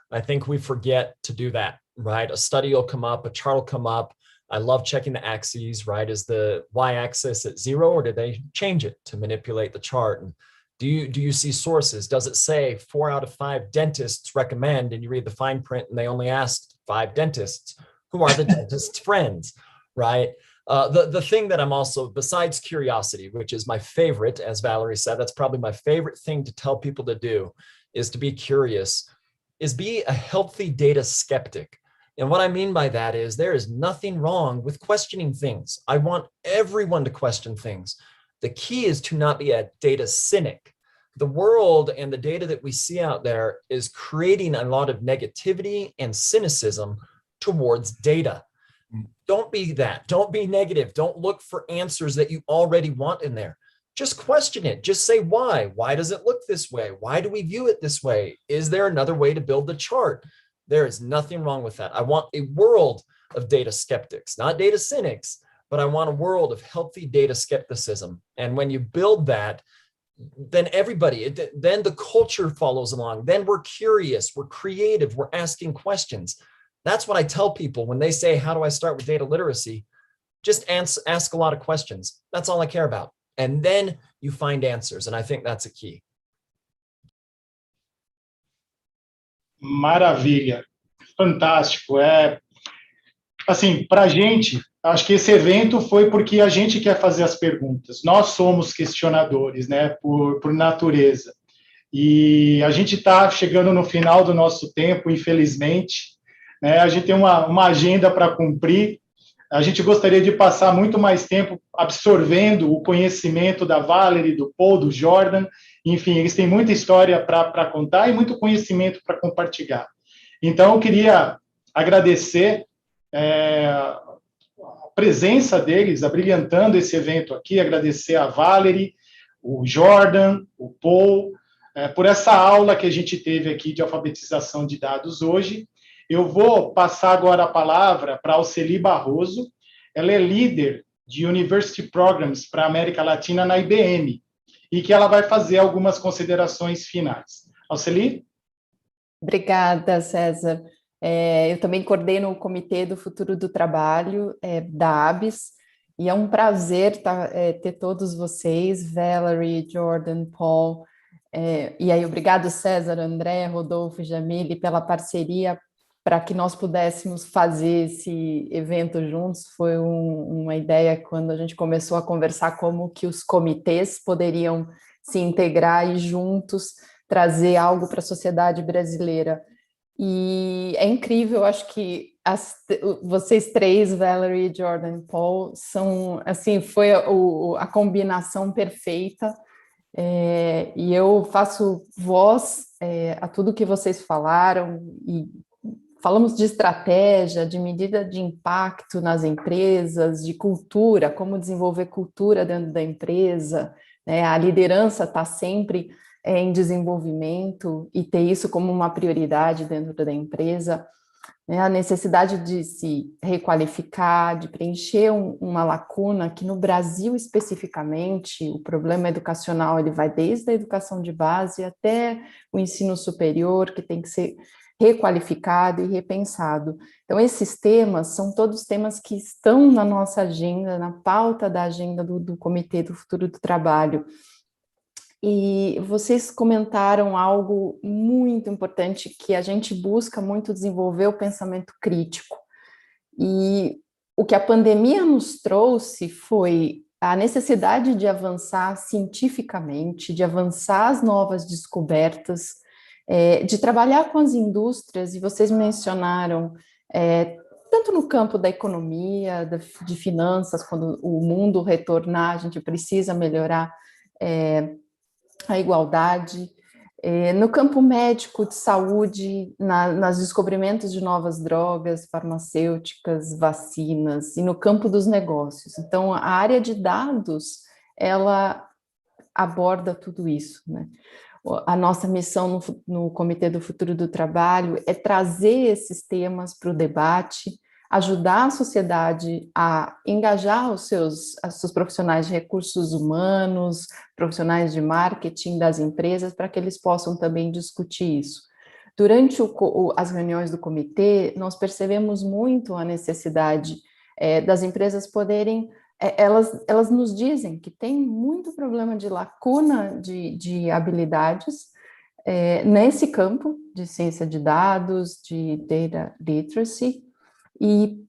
I think we forget to do that, right? A study will come up, a chart will come up. I love checking the axes, right? Is the y-axis at 0, or did they change it to manipulate the chart? And do you see sources? Does it say 4 out of 5 dentists recommend, and you read the fine print and they only asked 5 dentists? Who are the dentist's friends, right? The thing that I'm also, besides curiosity, which is my favorite, as Valerie said, that's probably my favorite thing to tell people to do, is to be curious, is be a healthy data skeptic. And what I mean by that is there is nothing wrong with questioning things. I want everyone to question things. The key is to not be a data cynic. The world and the data that we see out there is creating a lot of negativity and cynicism towards data. Don't be that. Don't be negative. Don't look for answers that you already want in there. Just question it. Just say why. Why does it look this way? Why do we view it this way? Is there another way to build the chart? There is nothing wrong with that. I want a world of data skeptics, not data cynics, but I want a world of healthy data skepticism. And when you build that, then everybody, then the culture follows along. Then we're curious, we're creative, we're asking questions. That's what I tell people when they say, how do I start with data literacy? Just ask a lot of questions. That's all I care about. And then you find answers. And I think that's a key. Maravilha. Fantástico. Assim, para a gente, acho que esse evento foi porque a gente quer fazer as perguntas. Nós somos questionadores, né, por natureza. E a gente está chegando no final do nosso tempo, infelizmente. Né, a gente tem uma agenda para cumprir. A gente gostaria de passar muito mais tempo absorvendo o conhecimento da Valerie, do Paul, do Jordan. Enfim, eles têm muita história para contar e muito conhecimento para compartilhar. Então, eu queria agradecer a presença deles, abrilhantando esse evento aqui, agradecer a Valerie, o Jordan, o Paul, por essa aula que a gente teve aqui de alfabetização de dados hoje. Eu vou passar agora a palavra para a Alcely Barroso. Ela é líder de University Programs para a América Latina na IBM, e que ela vai fazer algumas considerações finais. Alcely? Obrigada, César. Eu também coordeno o Comitê do Futuro do Trabalho da ABES, e é um prazer ter todos vocês, Valerie, Jordan, Paul, e aí obrigado, César, André, Rodolfo e Jamile, pela parceria para que nós pudéssemos fazer esse evento juntos. Foi uma ideia quando a gente começou a conversar como que os comitês poderiam se integrar e juntos trazer algo para a sociedade brasileira. E é incrível, acho que vocês três, Valerie, Jordan e Paul, são, assim, foi a combinação perfeita, e eu faço voz a tudo que vocês falaram, e falamos de estratégia, de medida de impacto nas empresas, de cultura, como desenvolver cultura dentro da empresa, né? A liderança está sempre em desenvolvimento e ter isso como uma prioridade dentro da empresa, né? A necessidade de se requalificar, de preencher uma lacuna que no Brasil especificamente, o problema educacional ele vai desde a educação de base até o ensino superior, que tem que ser requalificado e repensado. Então, esses temas são todos temas que estão na nossa agenda, na pauta da agenda do Comitê do Futuro do Trabalho. E vocês comentaram algo muito importante, que a gente busca muito desenvolver o pensamento crítico. E o que a pandemia nos trouxe foi a necessidade de avançar cientificamente, de avançar as novas descobertas, de trabalhar com as indústrias, e vocês mencionaram, tanto no campo da economia, de finanças, quando o mundo retornar, a gente precisa melhorar a igualdade, no campo médico, de saúde, nos descobrimentos de novas drogas, farmacêuticas, vacinas, e no campo dos negócios. Então, a área de dados, ela aborda tudo isso, né? A nossa missão no Comitê do Futuro do Trabalho é trazer esses temas para o debate, ajudar a sociedade a engajar os seus profissionais de recursos humanos, profissionais de marketing das empresas, para que eles possam também discutir isso. Durante as reuniões do comitê, nós percebemos muito a necessidade das empresas poderem... Elas nos dizem que tem muito problema de lacuna de habilidades nesse campo de ciência de dados, de data literacy, e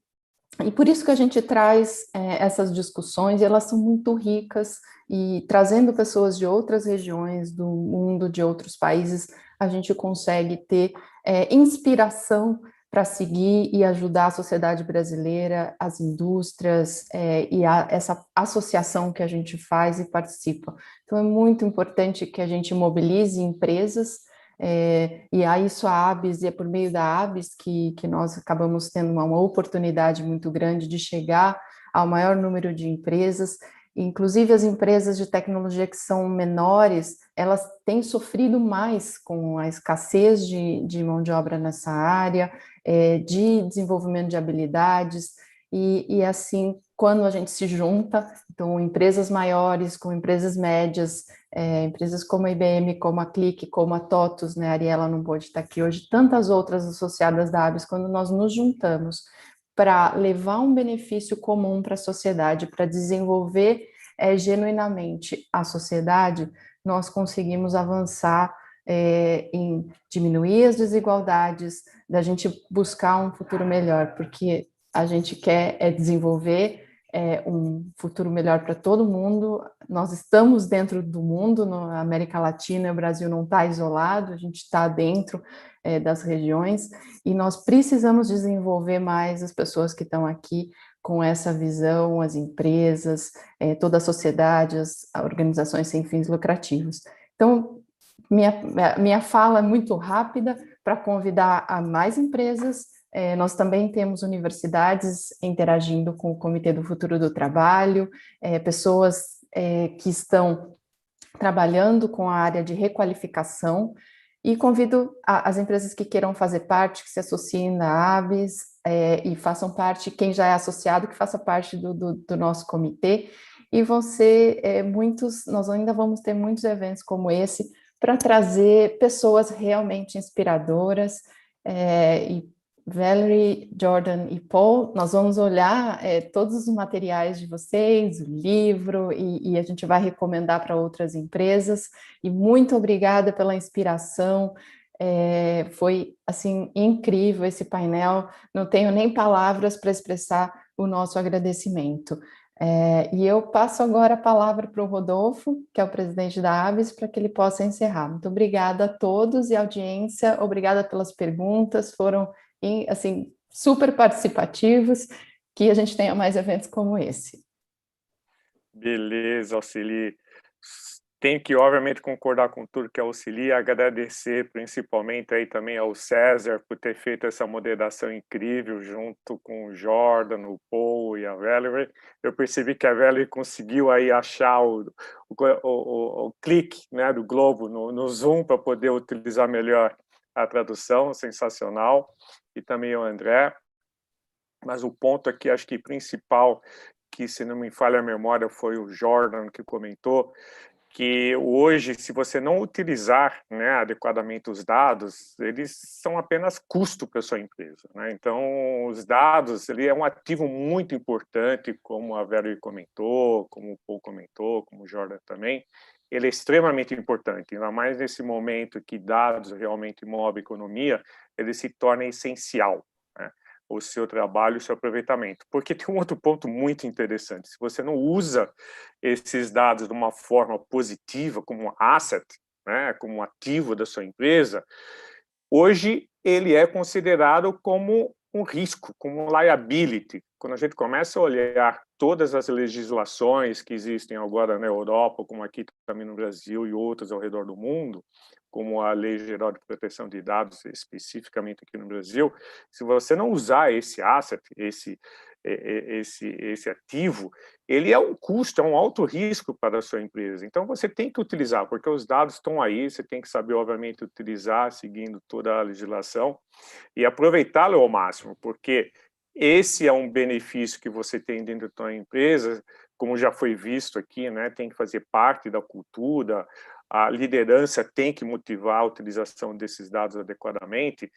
por isso que a gente traz essas discussões, e elas são muito ricas, e trazendo pessoas de outras regiões do mundo, de outros países, a gente consegue ter inspiração para seguir e ajudar a sociedade brasileira, as indústrias e essa associação que a gente faz e participa. Então, é muito importante que a gente mobilize empresas, e a isso a ABES, e é por meio da ABES que nós acabamos tendo uma oportunidade muito grande de chegar ao maior número de empresas. Inclusive, as empresas de tecnologia que são menores, elas têm sofrido mais com a escassez de mão de obra nessa área, de desenvolvimento de habilidades, e assim, quando a gente se junta, então, empresas maiores com empresas médias, empresas como a IBM, como a Click, como a TOTUS, né, a Ariela não pôde estar aqui hoje, tantas outras associadas da ABES, quando nós nos juntamos para levar um benefício comum para a sociedade, para desenvolver genuinamente a sociedade, nós conseguimos avançar em diminuir as desigualdades, da gente buscar um futuro melhor, porque a gente quer desenvolver um futuro melhor para todo mundo. Nós estamos dentro do mundo, na América Latina, o Brasil não está isolado, a gente está dentro das regiões, e nós precisamos desenvolver mais as pessoas que estão aqui com essa visão, as empresas, toda a sociedade, as organizações sem fins lucrativos. Então, minha fala é muito rápida para convidar a mais empresas. Nós também temos universidades interagindo com o Comitê do Futuro do Trabalho, pessoas que estão trabalhando com a área de requalificação, e convido as empresas que queiram fazer parte, que se associem na ABES e façam parte, quem já é associado, que faça parte do nosso comitê, e vão ser nós ainda vamos ter muitos eventos como esse, para trazer pessoas realmente inspiradoras, e Valerie, Jordan e Paul, nós vamos olhar todos os materiais de vocês, o livro, e a gente vai recomendar para outras empresas, e muito obrigada pela inspiração, foi, assim, incrível esse painel, não tenho nem palavras para expressar o nosso agradecimento. E eu passo agora a palavra para o Rodolfo, que é o presidente da ABES, para que ele possa encerrar. Muito obrigada a todos e audiência, obrigada pelas perguntas, foram, assim, super participativos, que a gente tenha mais eventos como esse. Beleza, Alcely. Tenho que, obviamente, concordar com tudo que a Alcely, agradecer principalmente aí também ao Cesar por ter feito essa moderação incrível junto com o Jordan, o Paul e a Valerie. Eu percebi que a Valerie conseguiu aí achar o clique, né, do globo no Zoom para poder utilizar melhor a tradução, sensacional, e também o André. Mas o ponto aqui, acho que principal, que se não me falha a memória, foi o Jordan que comentou, que hoje, se você não utilizar, né, adequadamente os dados, eles são apenas custo para a sua empresa, né? Então, os dados, ele é um ativo muito importante, como a Valerie comentou, como o Paul comentou, como o Jordan também. Ele é extremamente importante, ainda mais nesse momento que dados realmente movem a economia, ele se torna essencial, né? O seu trabalho, o seu aproveitamento. Porque tem um outro ponto muito interessante. Se você não usa esses dados de uma forma positiva, como um asset, né, como um ativo da sua empresa, hoje ele é considerado como um risco, como um liability. Quando a gente começa a olhar todas as legislações que existem agora na Europa, como aqui também no Brasil e outras ao redor do mundo, como a Lei Geral de Proteção de Dados, especificamente aqui no Brasil, se você não usar esse asset, esse ativo, ele é um custo, é um alto risco para a sua empresa. Então, você tem que utilizar, porque os dados estão aí, você tem que saber, obviamente, utilizar, seguindo toda a legislação, e aproveitá-lo ao máximo, porque esse é um benefício que você tem dentro da sua empresa, como já foi visto aqui, né? Tem que fazer parte da cultura, a liderança tem que motivar a utilização desses dados adequadamente,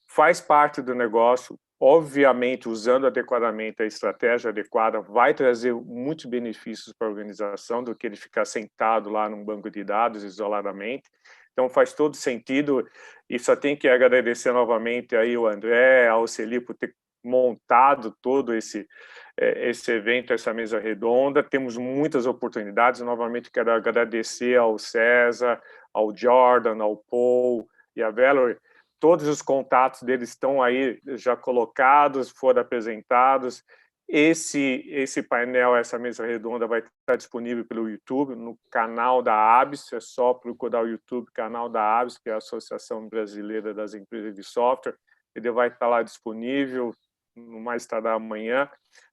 faz parte do negócio, obviamente, usando adequadamente a estratégia adequada, vai trazer muitos benefícios para a organização do que ele ficar sentado lá num banco de dados isoladamente. Então, faz todo sentido, e só tem que agradecer novamente aí o André, a Alcely, por ter montado todo esse evento, essa mesa redonda. Temos muitas oportunidades. Novamente, quero agradecer ao Cesar, ao Jordan, ao Paul e à Valerie. Todos os contatos deles estão aí já colocados, foram apresentados. Esse painel, essa mesa redonda vai estar disponível pelo YouTube, no canal da ABES. É só procurar o YouTube, canal da ABES, que é a Associação Brasileira das Empresas de Software. Ele vai estar lá disponível, no mais tardar amanhã,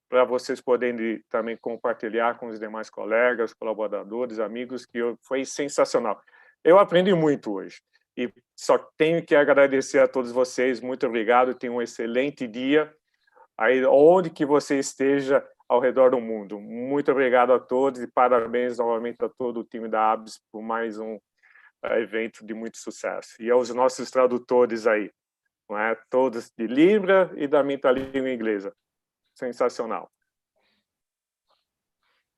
para vocês poderem também compartilhar com os demais colegas, colaboradores, amigos, que foi sensacional. Eu aprendi muito hoje. E só tenho que agradecer a todos vocês. Muito obrigado. Tenham um excelente dia, aí onde que você esteja ao redor do mundo. Muito obrigado a todos e parabéns novamente a todo o time da ABES por mais um evento de muito sucesso. E aos nossos tradutores aí, não é? Todos de Libra e da minha língua inglesa. Sensacional.